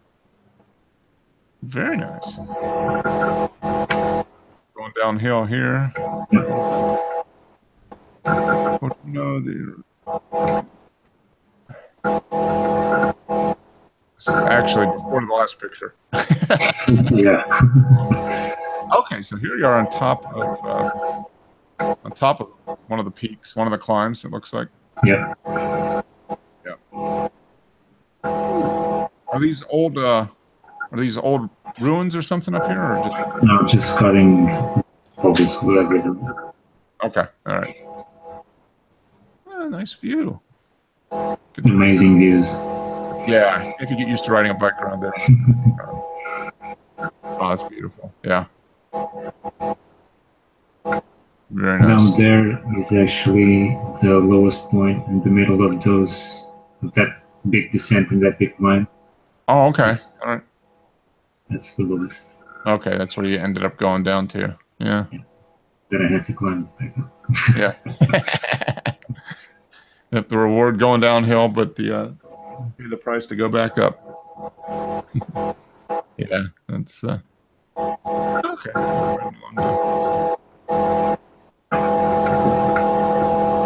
Speaker 1: Very nice. Going downhill here. Oh, no, this is actually before the last picture.
Speaker 4: Yeah.
Speaker 1: Okay, so here you are on top of one of the peaks, one of the climbs. It looks like.
Speaker 4: Yeah.
Speaker 1: Yeah. Are these old ruins or something up here, or just?
Speaker 4: No, just cutting bubbles, whatever.
Speaker 1: Okay, all right. Nice view. Good.
Speaker 4: Amazing views.
Speaker 1: Yeah, I could get used to riding a bike around there. Oh, that's beautiful. Yeah. Very nice.
Speaker 4: Down there is actually the lowest point in the middle of that big descent and that big climb.
Speaker 1: Oh, okay. All right.
Speaker 4: That's the lowest.
Speaker 1: Okay, that's where you ended up going down to. Yeah.
Speaker 4: That I had to climb back up.
Speaker 1: Yeah. Yep, the reward going downhill, but the price to go back up. Yeah, that's okay.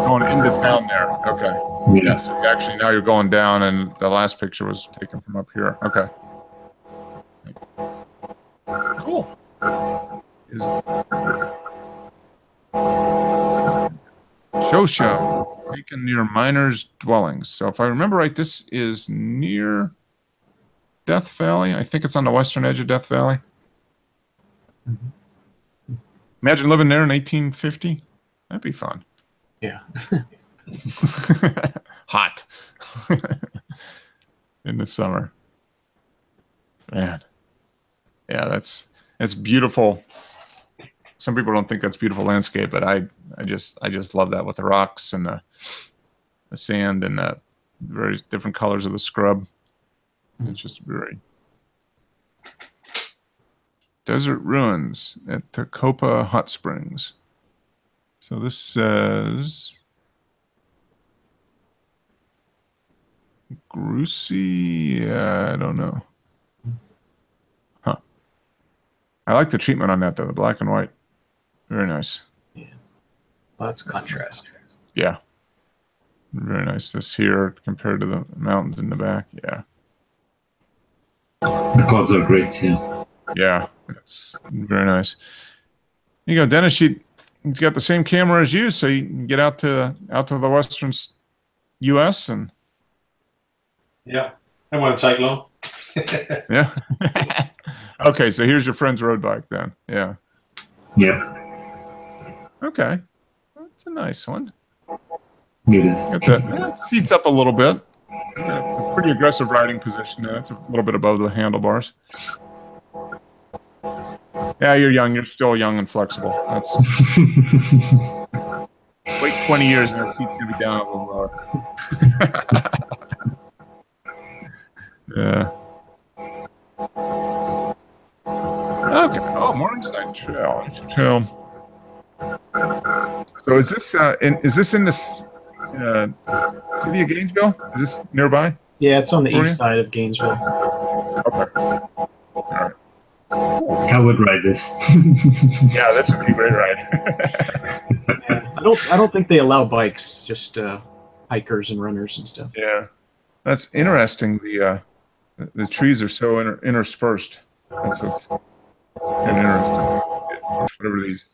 Speaker 1: Going into town there. Okay. Yeah. So actually now you're going down, and the last picture was taken from up here. Okay. Cool. Shosho, taken near miners' dwellings. So if I remember right, this is near Death Valley. I think it's on the western edge of Death Valley. Imagine living there in 1850. That'd be fun.
Speaker 2: Yeah.
Speaker 1: Hot. In the summer. Man. Yeah, that's beautiful. Some people don't think that's beautiful landscape, but I just love that with the rocks and the sand and the very different colors of the scrub. It's just very desert ruins at Tecopa Hot Springs. So this says Grusi. Yeah, I don't know. Huh. I like the treatment on that though, the black and white. Very nice.
Speaker 2: Yeah. Well, that's contrast.
Speaker 1: Yeah. Very nice. This here compared to the mountains in the back. Yeah.
Speaker 4: The clouds are great too.
Speaker 1: Yeah. It's very nice. You go, Dennis. He's got the same camera as you, so you can get out to the western U.S. and.
Speaker 3: Yeah, that won't take long.
Speaker 1: Yeah. Okay, so here's your friend's road bike then. Yeah.
Speaker 4: Yeah.
Speaker 1: Okay. That's a nice one.
Speaker 4: It is.
Speaker 1: Got that seats up a little bit. A pretty aggressive riding position there. It's a little bit above the handlebars. Yeah, you're young. You're still young and flexible. That's 20 years, and that seat's gonna be down a little lower. Yeah. Okay. Oh, Morningside Trail. So is this in the city of Gainesville? Is this nearby?
Speaker 2: Yeah, it's on the
Speaker 1: For
Speaker 2: east
Speaker 1: you?
Speaker 2: side of Gainesville.
Speaker 1: Okay. All right.
Speaker 4: I would ride this.
Speaker 1: Yeah, this would be a great ride.
Speaker 2: Yeah, I don't think they allow bikes, just hikers and runners and stuff.
Speaker 1: Yeah, that's interesting. The trees are so interspersed. That's what's kind of interesting. Whatever these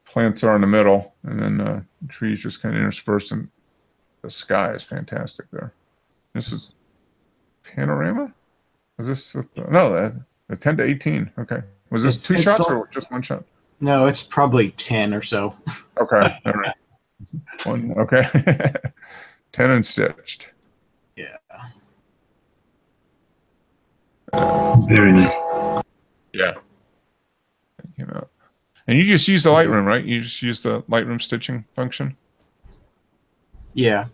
Speaker 1: plants are in the middle, and then trees just kind of interspersed, and the sky is fantastic there. This is panorama. Was this no? The 10 to 18. Okay. Was this two shots or just one shot?
Speaker 2: No, it's probably 10 or so.
Speaker 1: Okay. All right. One. Okay. 10 and stitched.
Speaker 2: Yeah.
Speaker 4: Very nice.
Speaker 1: Yeah. That came out. And you just use the Lightroom, right? You just use the Lightroom stitching function?
Speaker 2: Yeah.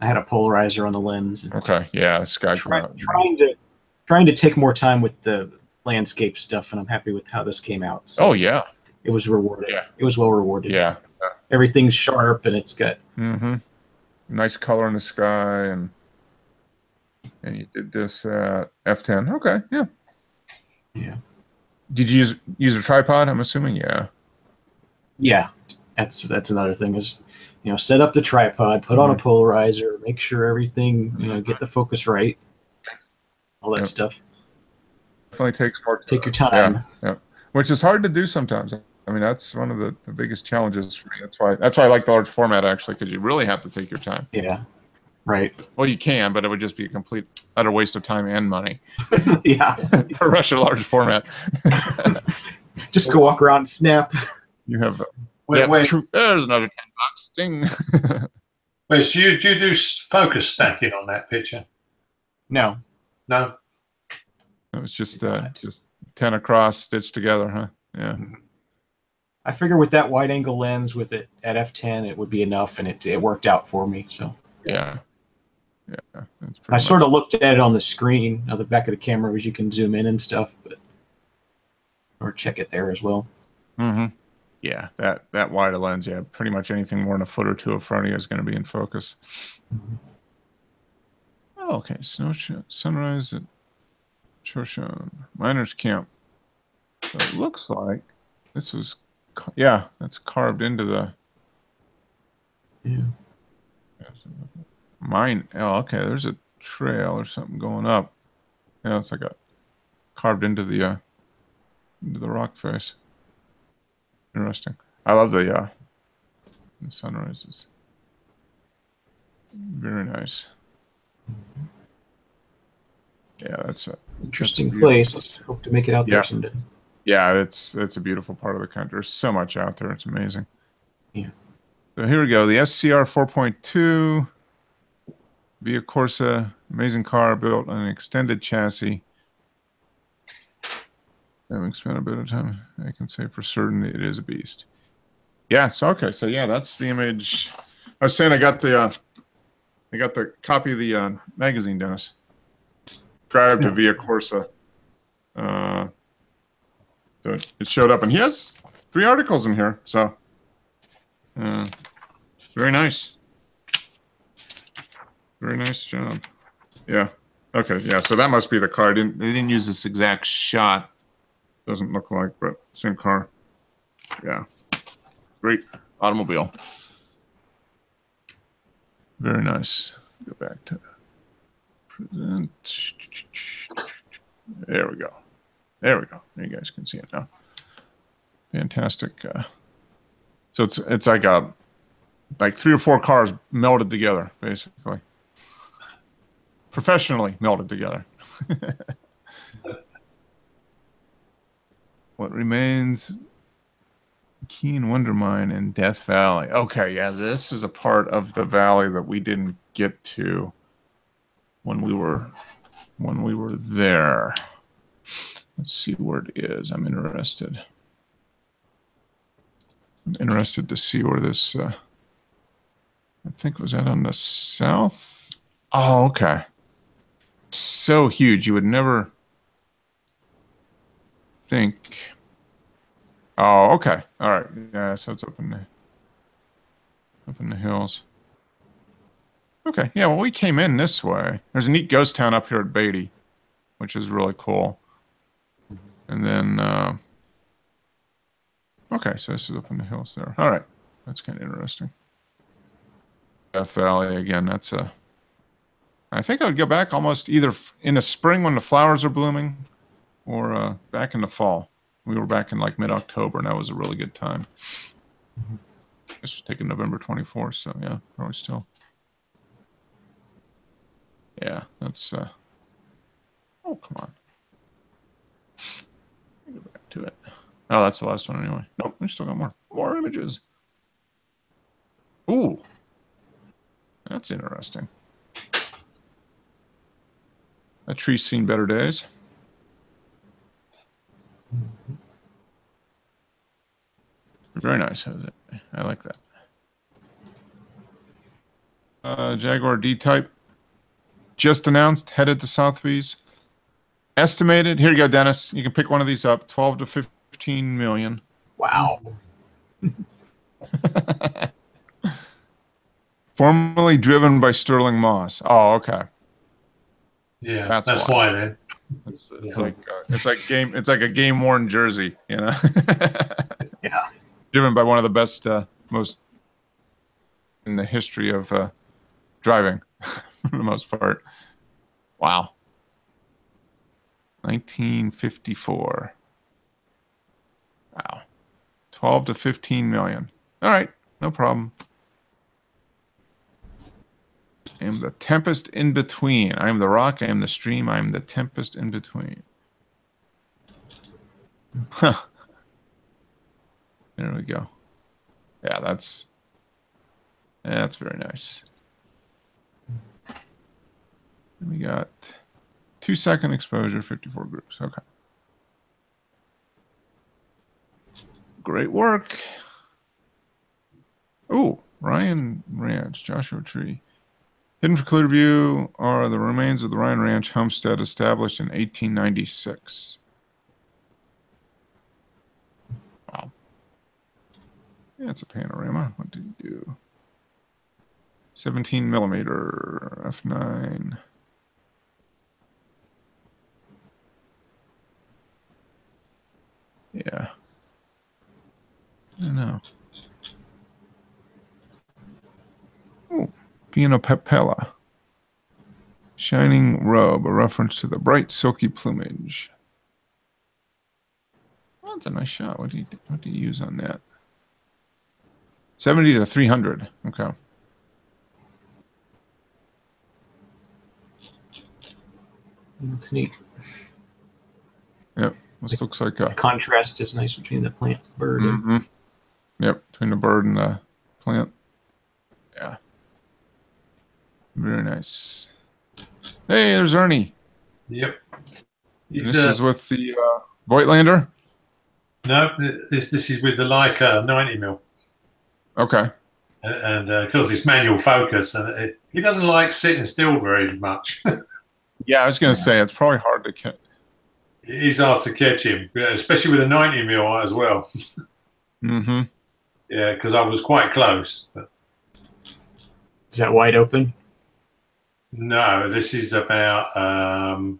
Speaker 2: I had a polarizer on the lens. And
Speaker 1: Okay. Yeah. Sky cloud.
Speaker 2: trying to take more time with the landscape stuff, and I'm happy with how this came out. So
Speaker 1: Oh, yeah.
Speaker 2: it was rewarded.
Speaker 1: Yeah.
Speaker 2: It was well rewarded.
Speaker 1: Yeah.
Speaker 2: Everything's sharp, and it's got
Speaker 1: Nice color in the sky, and you did this at f10. Okay. Yeah.
Speaker 2: Yeah.
Speaker 1: Did you use a tripod? I'm assuming. Yeah.
Speaker 2: Yeah. That's another thing is, set up the tripod, put on a polarizer, make sure everything, get the focus right, all that stuff.
Speaker 1: Definitely takes more.
Speaker 2: Take your time.
Speaker 1: Yeah. Which is hard to do sometimes. I mean, that's one of the biggest challenges for me. That's why I like the large format, actually, because you really have to take your time.
Speaker 2: Yeah. Right.
Speaker 1: Well, you can, but it would just be a complete utter waste of time and money.
Speaker 2: Yeah.
Speaker 1: To rush a large format.
Speaker 2: Just go walk around and snap.
Speaker 1: You have.
Speaker 3: Wait.
Speaker 1: There's another $10. Ding.
Speaker 3: Wait, so do you do focus stacking on that picture?
Speaker 2: No.
Speaker 3: No.
Speaker 1: It was just 10 across stitched together, huh? Yeah.
Speaker 2: I figure with that wide angle lens with it at f10, it would be enough, and it worked out for me. So
Speaker 1: Yeah. That's
Speaker 2: I sort of looked at it on the screen, on the back of the camera, as you can zoom in and stuff, or check it there as well.
Speaker 1: Yeah, that wide a lens, yeah, pretty much anything more than a foot or two in front of you is going to be in focus. Oh, okay, sunrise at Shoshone Miners Camp. So it looks like this was, that's carved into the mine. Oh, okay, there's a trail or something going up. Yeah, it's like carved into the rock face. Interesting. I love the sunrises. Very nice. Yeah, that's a
Speaker 2: interesting place. Let's hope to make it out there someday.
Speaker 1: Yeah, it's a beautiful part of the country. There's so much out there. It's amazing.
Speaker 2: Yeah.
Speaker 1: So here we go. The SCR 4.2 Via Corsa, amazing car built on an extended chassis. Having spent a bit of time, I can say for certain it is a beast. Yeah, so okay, so yeah, that's the image. I was saying I got the copy of the magazine, Dennis. Subscribed to Via Corsa. So it showed up, and he has 3 articles in here. So very nice. Very nice job. Yeah. Okay. Yeah. So that must be the car. They didn't use this exact shot. Doesn't look like, but same car. Yeah. Great automobile. Very nice. Go back to present. There we go. There we go. You guys can see it now. Fantastic. So it's like 3 or 4 cars melded together, basically. Professionally melded together. What remains? Keen Wonder Mine in Death Valley. Okay, yeah, this is a part of the valley that we didn't get to when we were there. Let's see where it is. I'm interested. I'm interested to see where this. I think was that on the south. Oh, okay. So huge, you would never think. Oh, okay. All right. Yeah, so it's up in the hills. Okay. Yeah, well, we came in this way. There's a neat ghost town up here at Beatty, which is really cool. And then, okay, so this is up in the hills there. All right. That's kind of interesting. Death Valley, again, that's a... I think I would go back almost either in the spring when the flowers are blooming or back in the fall. We were back in like mid-October, and that was a really good time. This was taken November 24th, so yeah, probably still. Yeah, that's... oh, come on. Go back to it. Oh, that's the last one anyway. Nope, we still got more. More images. Ooh. That's interesting. That tree's seen better days. Very nice, Jose. I like that. Jaguar D-Type just announced, headed to Sotheby's. Estimated, here you go, Dennis. You can pick one of these up, 12 to 15 million.
Speaker 2: Wow.
Speaker 1: Formerly driven by Sterling Moss. Oh, okay.
Speaker 3: Yeah, that's why then.
Speaker 1: It's like a game worn jersey, you know.
Speaker 2: Yeah.
Speaker 1: Driven by one of the best, most in the history of driving, for the most part. Wow. 1954. Wow. 12 to 15 million. All right, no problem. I am the tempest in between. I am the rock. I am the stream. I am the tempest in between. Huh. There we go. Yeah, that's very nice. And we got 2-second exposure, 54 groups. Okay. Great work. Oh, Ryan Ranch, Joshua Tree. Hidden for clear view are the remains of the Ryan Ranch homestead established in 1896. Wow. Yeah, it's a panorama. What did you do? 17 millimeter f9. Yeah. I know. Oh, Pianopepela. Shining robe, a reference to the bright silky plumage. Oh, that's a nice shot. What do you use on that? 70 to 300. Okay.
Speaker 2: That's neat.
Speaker 1: Yep. This looks like a...
Speaker 2: The contrast is nice between the plant and bird.
Speaker 1: Mm-hmm. Yep, between the bird and the plant. Yeah. Very nice. Hey, there's Ernie.
Speaker 3: Yep.
Speaker 1: This is with the Voigtlander?
Speaker 3: No, this is with the Leica 90mm.
Speaker 1: Okay.
Speaker 3: And because it's manual focus, and he doesn't like sitting still very much.
Speaker 1: Yeah, I was going to say, it's probably hard to catch.
Speaker 3: It's hard to catch him, especially with a 90mm as well.
Speaker 1: Mm-hmm.
Speaker 3: Yeah, because I was quite close. But
Speaker 2: Is that wide open?
Speaker 3: no, this is about 2.5,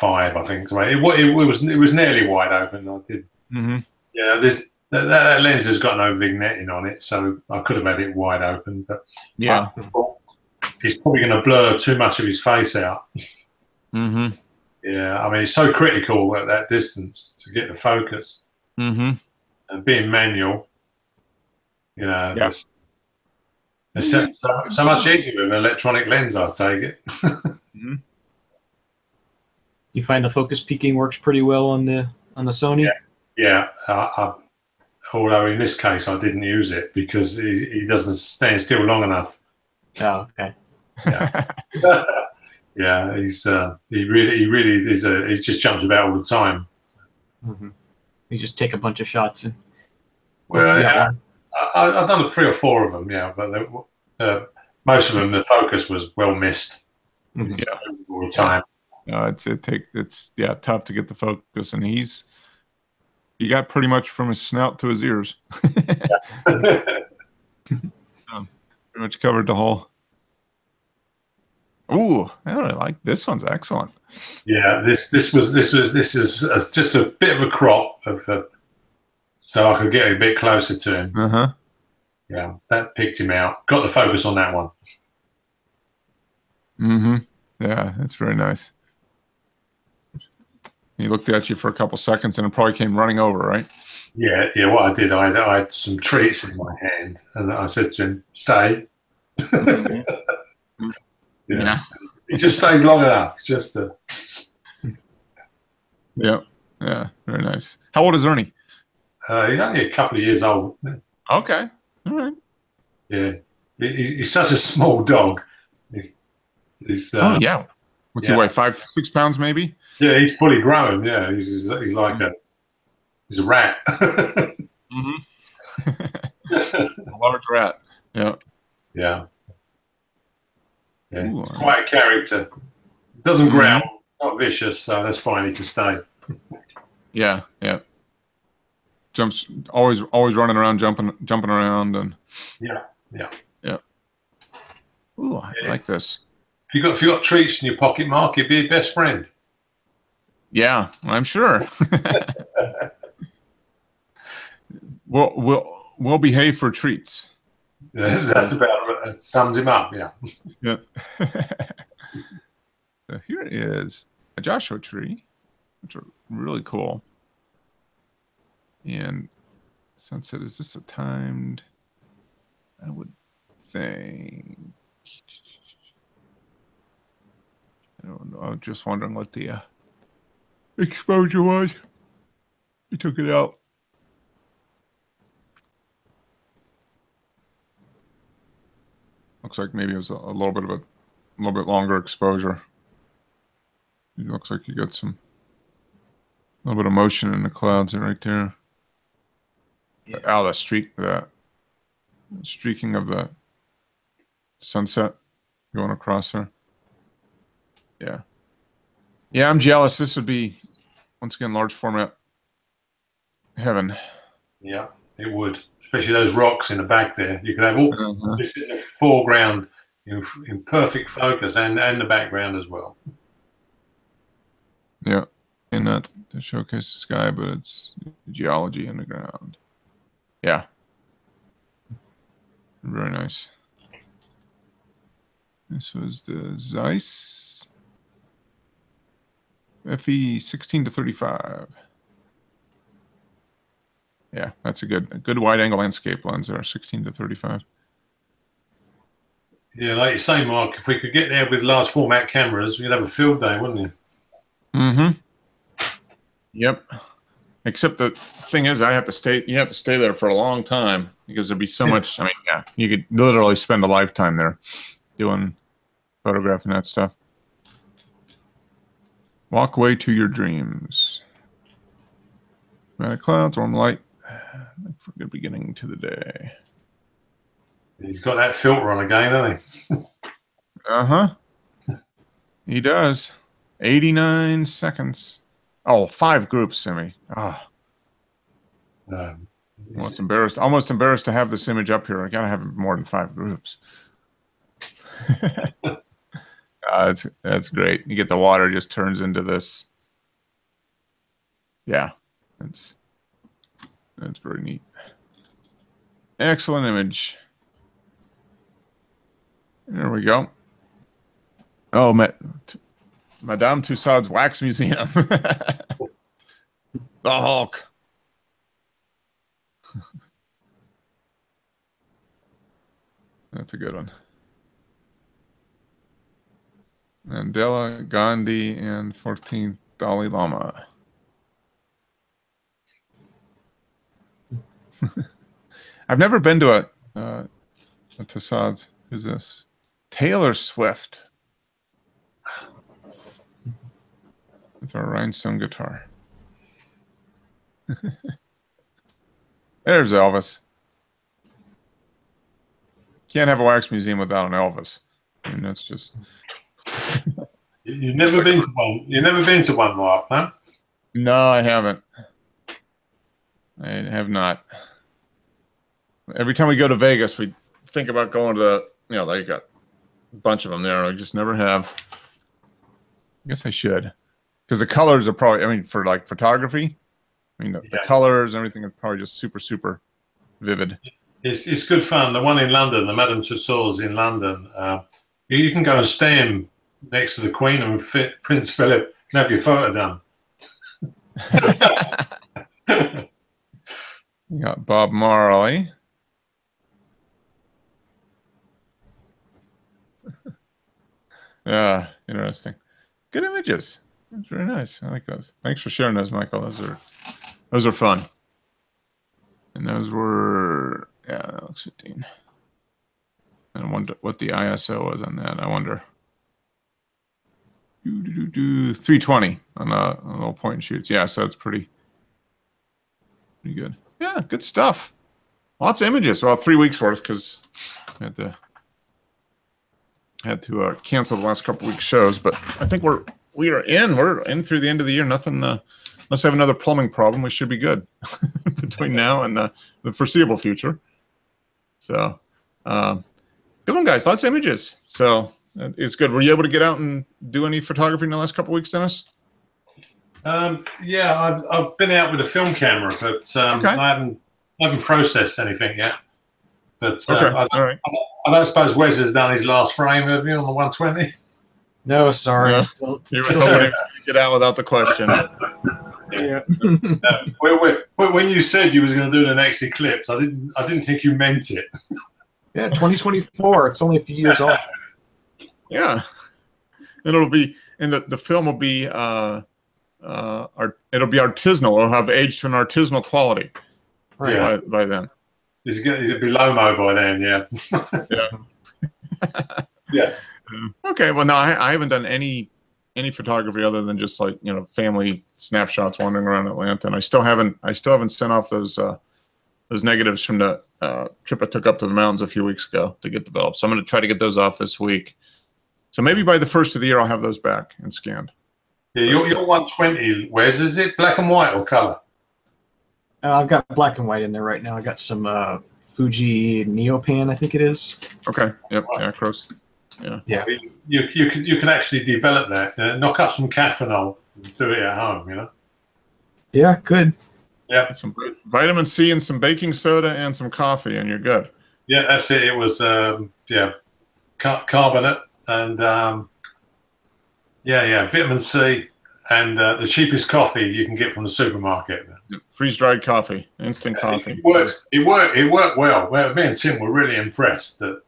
Speaker 3: I think. So it was nearly wide open. I did.
Speaker 1: Mm-hmm.
Speaker 3: Yeah, that lens has got no vignetting on it, so I could have had it wide open. But
Speaker 1: Yeah.
Speaker 3: He's probably going to blur too much of his face out.
Speaker 1: Mm-hmm.
Speaker 3: Yeah, I mean, it's so critical at that distance to get the focus.
Speaker 1: Mm-hmm.
Speaker 3: And being manual, you know,
Speaker 1: Yeah.
Speaker 3: it's so much easier with an electronic lens, I take it.
Speaker 1: Mm-hmm.
Speaker 2: You find the focus peaking works pretty well on the Sony?
Speaker 3: Yeah. Although in this case, I didn't use it because he doesn't stand still long enough.
Speaker 2: Oh, okay.
Speaker 3: Yeah. Yeah, he really is he just jumps about all the time.
Speaker 2: Mm-hmm. You just take a bunch of shots and
Speaker 3: Well,
Speaker 2: Yeah,
Speaker 3: yeah, I've done 3 or 4 of them, yeah, but most of them, the focus was well missed.
Speaker 2: Mhm.
Speaker 1: Yeah.
Speaker 3: All the time.
Speaker 1: It's tough to get the focus, and he got pretty much from his snout to his ears. Pretty much covered the whole. Ooh, I really like this one's excellent.
Speaker 3: Yeah, this is just a bit of a crop of so I could get a bit closer to him.
Speaker 1: Uh-huh.
Speaker 3: Yeah, that picked him out. Got the focus on that one.
Speaker 1: Mm-hmm. Yeah, that's very nice. He looked at you for a couple seconds and it probably came running over, right?
Speaker 3: Yeah, yeah. What I did, I had some treats in my hand, and I said to him, "Stay."
Speaker 1: Yeah.
Speaker 3: He just stayed long enough, just to.
Speaker 1: Yeah. Yeah. Very nice. How old is Ernie?
Speaker 3: He's only a couple of years old.
Speaker 1: Okay. All right.
Speaker 3: Yeah, he's such a small dog. He's
Speaker 1: Oh yeah. What's he
Speaker 3: yeah.
Speaker 1: weigh? 5, 6 pounds maybe?
Speaker 3: Yeah, he's fully grown. Yeah, he's like he's a rat.
Speaker 1: Mm-hmm. A large rat. Yeah.
Speaker 3: Yeah. Yeah.
Speaker 1: Ooh,
Speaker 3: He's quite a character. Doesn't growl, not vicious, so that's fine. He can stay.
Speaker 1: Yeah. Yeah. Jumps always running around, jumping around, and
Speaker 3: Yeah.
Speaker 1: ooh, I like this.
Speaker 3: If you got treats in your pocket, Mark, he'd be your best friend.
Speaker 1: Yeah, I'm sure. We'll behave for treats.
Speaker 3: Yeah, that's about it. Sums him up. Yeah.
Speaker 1: Yeah. So here is a Joshua tree, which are really cool. And sunset, is this a timed? I would think. I don't know. I was just wondering what the exposure was. He took it out. Looks like maybe it was a little bit longer exposure. It looks like you got a little bit of motion in the clouds right there.
Speaker 2: Yeah.
Speaker 1: Oh, the streaking of the sunset going across there. Yeah. Yeah, I'm jealous. This would be, once again, large format heaven.
Speaker 3: Yeah, it would. Especially those rocks in the back there. You could have all this in the foreground in perfect focus and the background as well.
Speaker 1: Yeah. And not to showcase the sky, but it's geology in the ground. Yeah. Very nice. This was the Zeiss FE 16 to 35. Yeah, that's a good wide angle landscape lens there, 16 to 35.
Speaker 3: Yeah, like you say, Mark, if we could get there with large format cameras, we'd have a field day, wouldn't you?
Speaker 1: Mm-hmm. Yep. Except the thing is, you have to stay there for a long time because there'd be so much. I mean, yeah, you could literally spend a lifetime there doing photographing that stuff. Walk away to your dreams. Clouds, warm light. For a good beginning to the day.
Speaker 3: He's got that filter on again, hasn't he?
Speaker 1: Uh-huh. He does. 89 seconds. Oh, 5 groups, Simi. Oh. Almost embarrassed to have this image up here. I gotta have more than 5 groups. That's great. You get the water just turns into this. Yeah, that's very neat. Excellent image. There we go. Oh, Madame Tussauds Wax Museum. The Hulk. That's a good one. Mandela, Gandhi, and 14th Dalai Lama. I've never been to a Tussauds. Who's this? Taylor Swift. With our rhinestone guitar. There's Elvis. Can't have a wax museum without an Elvis. I mean, that's just.
Speaker 3: You've never been to one. You've never been to one, Mark, huh?
Speaker 1: No, I haven't. I have not. Every time we go to Vegas, we think about going to, they got a bunch of them there. I just never have. I guess I should. Because the colors are probably, for like photography, the colors and everything are probably just super, super vivid.
Speaker 3: It's good fun. The one in London, the Madame Tussauds in London, you can go and stand next to the Queen and Prince Philip and have your photo done.
Speaker 1: You got Bob Marley. Yeah, interesting. Good images. That's very nice. I like those. Thanks for sharing those, Michael. Those are fun. And those were, that looks 15. I wonder what the ISO was on that. I wonder. 320 on a little point and shoots. Yeah, so it's pretty good. Yeah, good stuff. Lots of images. Well, 3 weeks worth because I had to cancel the last couple weeks shows. But I think we're in through the end of the year. Nothing. Unless I have another plumbing problem, we should be good between now and the foreseeable future. So, good one, guys. Lots of images. So it's good. Were you able to get out and do any photography in the last couple of weeks, Dennis?
Speaker 3: Yeah, I've been out with a film camera, but
Speaker 1: Okay.
Speaker 3: I haven't processed anything yet. But
Speaker 1: Okay. All right.
Speaker 3: I don't suppose Wes has done his last frame, have you, on the 120?
Speaker 2: No, sorry.
Speaker 1: No.
Speaker 2: Still
Speaker 1: He was hoping he was going to get out without the question.
Speaker 2: yeah.
Speaker 3: When you said you was going to do the next eclipse, I didn't think you meant it.
Speaker 2: Yeah, 2024. It's only a few years off.
Speaker 1: Yeah. And it'll be, and the film will be, it'll be artisanal. It'll have aged to an artisanal quality by then.
Speaker 3: It'll be Lomo by then, yeah.
Speaker 1: Yeah.
Speaker 3: Yeah.
Speaker 1: Okay. Well, no, I haven't done any photography other than just like, family snapshots wandering around Atlanta. And I still haven't sent off those negatives from the trip I took up to the mountains a few weeks ago to get developed. So I'm going to try to get those off this week. So maybe by the first of the year, I'll have those back and scanned.
Speaker 3: Yeah, your 120, Wes, is it black and white or color?
Speaker 2: I've got black and white in there right now. I got some Fuji Neopan, I think it is.
Speaker 1: Okay. Yep. Yeah, Cross. Yeah.
Speaker 2: Yeah.
Speaker 3: You can actually develop that. Knock up some Caffeinol and do it at home,
Speaker 2: Yeah, good.
Speaker 3: Yeah.
Speaker 1: Some vitamin C and some baking soda and some coffee, and you're good.
Speaker 3: Yeah, that's it. It was carbonate and vitamin C and the cheapest coffee you can get from the supermarket.
Speaker 1: Freeze-dried coffee, instant coffee.
Speaker 3: It works. It worked well. Well, me and Tim were really impressed that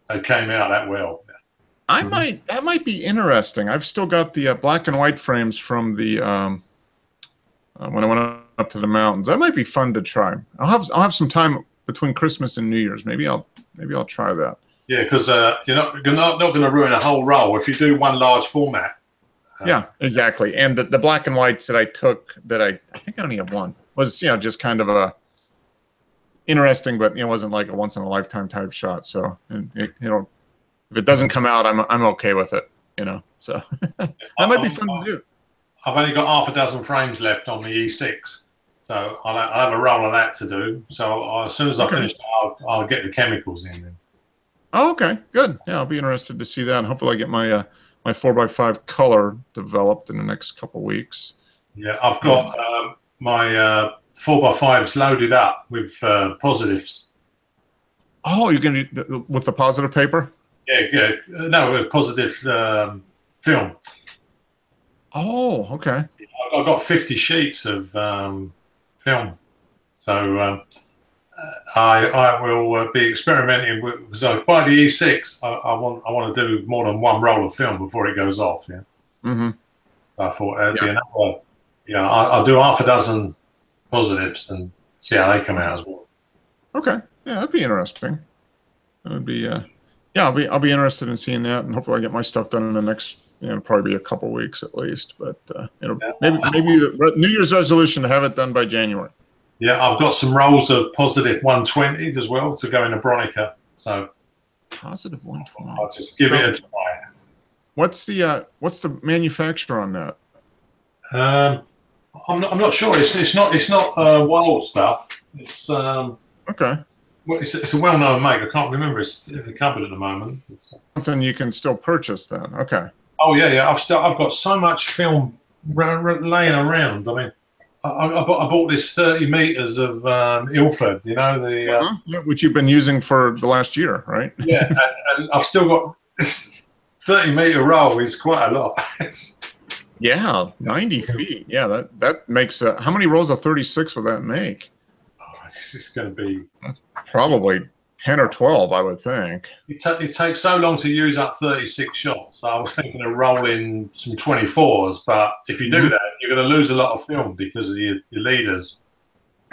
Speaker 3: they came out that well.
Speaker 1: That might be interesting. I've still got the black and white frames from the when I went up to the mountains. That might be fun to try. I'll have some time between Christmas and New Year's. Maybe I'll try that.
Speaker 3: Yeah, because you're not going to ruin a whole roll if you do one large format.
Speaker 1: Yeah, exactly. And the black and whites that I took, that I think I only have one, was just kind of a interesting, but it wasn't like a once in a lifetime type shot. So if it doesn't come out, I'm okay with it. So that might be fun to do.
Speaker 3: I've only got half a dozen frames left on the E6, so I'll have a roll of that to do. So as soon as I finish, I'll get the chemicals in then.
Speaker 1: Oh, okay, good. Yeah, I'll be interested to see that. And hopefully I get my my 4x5 color developed in the next couple of weeks.
Speaker 3: Yeah, I've got my 4x5s loaded up with positives.
Speaker 1: Oh, you're going to with the positive paper?
Speaker 3: Yeah. No, with positive film.
Speaker 1: Oh, okay.
Speaker 3: I've got 50 sheets of film. So I will be experimenting with. So by the E6, I want to do more than one roll of film before it goes off. Yeah.
Speaker 1: Mm-hmm.
Speaker 3: I thought it'd be another. I'll do half a dozen positives and see how they come out as well.
Speaker 1: Okay. Yeah, that'd be interesting. That would be. I'll be interested in seeing that, and hopefully I get my stuff done in the next. It'll probably be a couple weeks at least, but maybe the New Year's resolution to have it done by January.
Speaker 3: Yeah, I've got some rolls of positive 120s as well to go in a Bronica. So
Speaker 1: positive 120.
Speaker 3: I'll just give it a try.
Speaker 1: What's the manufacturer on that?
Speaker 3: I'm not sure. It's not wild stuff. It's
Speaker 1: okay.
Speaker 3: Well, it's a well-known make. I can't remember. It's in the cupboard at the moment.
Speaker 1: Something you can still purchase then. Okay.
Speaker 3: Oh yeah. I've got so much film laying around. I mean, I bought this 30 meters of Ilford. You know the
Speaker 1: yeah, which you've been using for the last year, right?
Speaker 3: Yeah, and I've still got this 30-meter roll. Is quite a lot.
Speaker 1: Yeah, 90 feet. Yeah, that makes how many rolls of 36 would that make?
Speaker 3: Oh, this is going to be
Speaker 1: probably 10 or 12, I would think.
Speaker 3: It takes so long to use up 36 shots. I was thinking of rolling some 24s, but if you do that, you're going to lose a lot of film because of your leaders.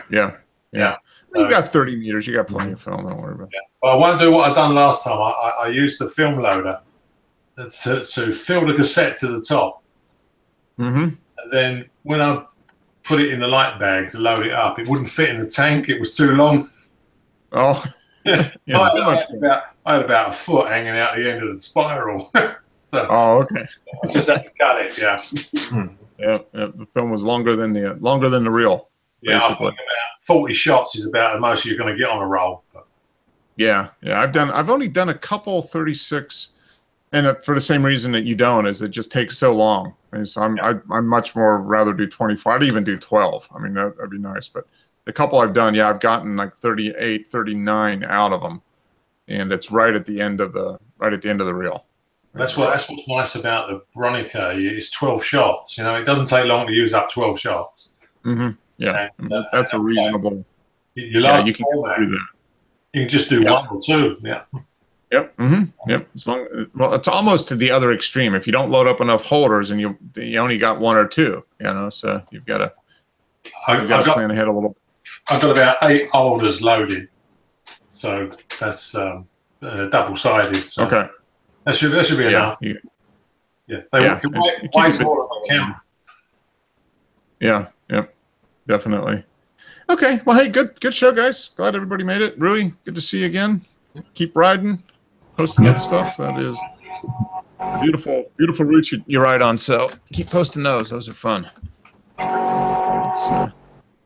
Speaker 1: Yeah. Well, you got 30 meters. You got plenty of film. Don't worry about it.
Speaker 3: Yeah. Well, I won't do what I done last time. I used the film loader to fill the cassette to the top. And then when I put it in the light bag to load it up, it wouldn't fit in the tank. It was too long.
Speaker 1: Oh, yeah.
Speaker 3: I had about a foot hanging out the end of the spiral. So
Speaker 1: oh, okay.
Speaker 3: I just had to cut it. Yeah.
Speaker 1: Yeah. The film was longer than the reel.
Speaker 3: Yeah, I think about 40 shots is about the most you're going to get on a roll.
Speaker 1: Yeah. I've only done a couple 36. And for the same reason that you don't, is it just takes so long. And so I'm much more rather do 24. I'd even do 12. I mean, that'd be nice. But the couple I've done, I've gotten like 38, 39 out of them, and it's right at the end of the reel.
Speaker 3: That's what's nice about the Bronica. It's 12 shots. You know, it doesn't take long to use up 12 shots.
Speaker 1: Yeah, and, that's a reasonable.
Speaker 3: You
Speaker 1: can do that.
Speaker 3: You can just do one or two. Yeah.
Speaker 1: Yep. Yep. Well, it's almost to the other extreme. If you don't load up enough holders and you only got one or two, so you've got to plan ahead a little.
Speaker 3: I've got about 8 holders loaded, so that's double-sided. So
Speaker 1: okay.
Speaker 3: That should be enough.
Speaker 1: Yeah.
Speaker 3: It weighs more than the camera.
Speaker 1: Yeah. Yep. Definitely. Okay. Well, hey, good show, guys. Glad everybody made it. Rui, good to see you again. Keep riding, posting that stuff. That is beautiful routes you ride on. So keep posting those. Those are fun. It's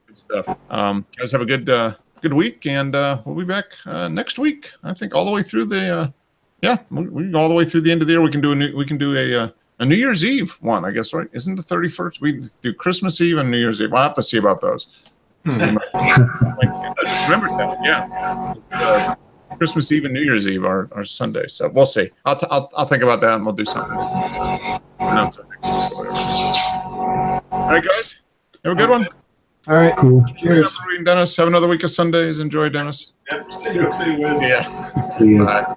Speaker 1: good stuff. Guys, have a good week, and we'll be back next week. I think all the way through the we all the way through the end of the year. We can do a New Year's Eve one, I guess, right? Isn't the 31st? We do Christmas Eve and New Year's Eve. I'll have to see about those. I just remembered that. Yeah. Christmas Eve and New Year's Eve are Sunday, so we'll see. I'll think about that, and we'll do something. All right, guys, have a good one.
Speaker 2: All right,
Speaker 4: Cool.
Speaker 2: Cheers.
Speaker 1: Dennis, have another week of Sundays. Enjoy, Dennis.
Speaker 3: Yep. See you.
Speaker 1: Yeah.
Speaker 4: See you.
Speaker 1: Bye.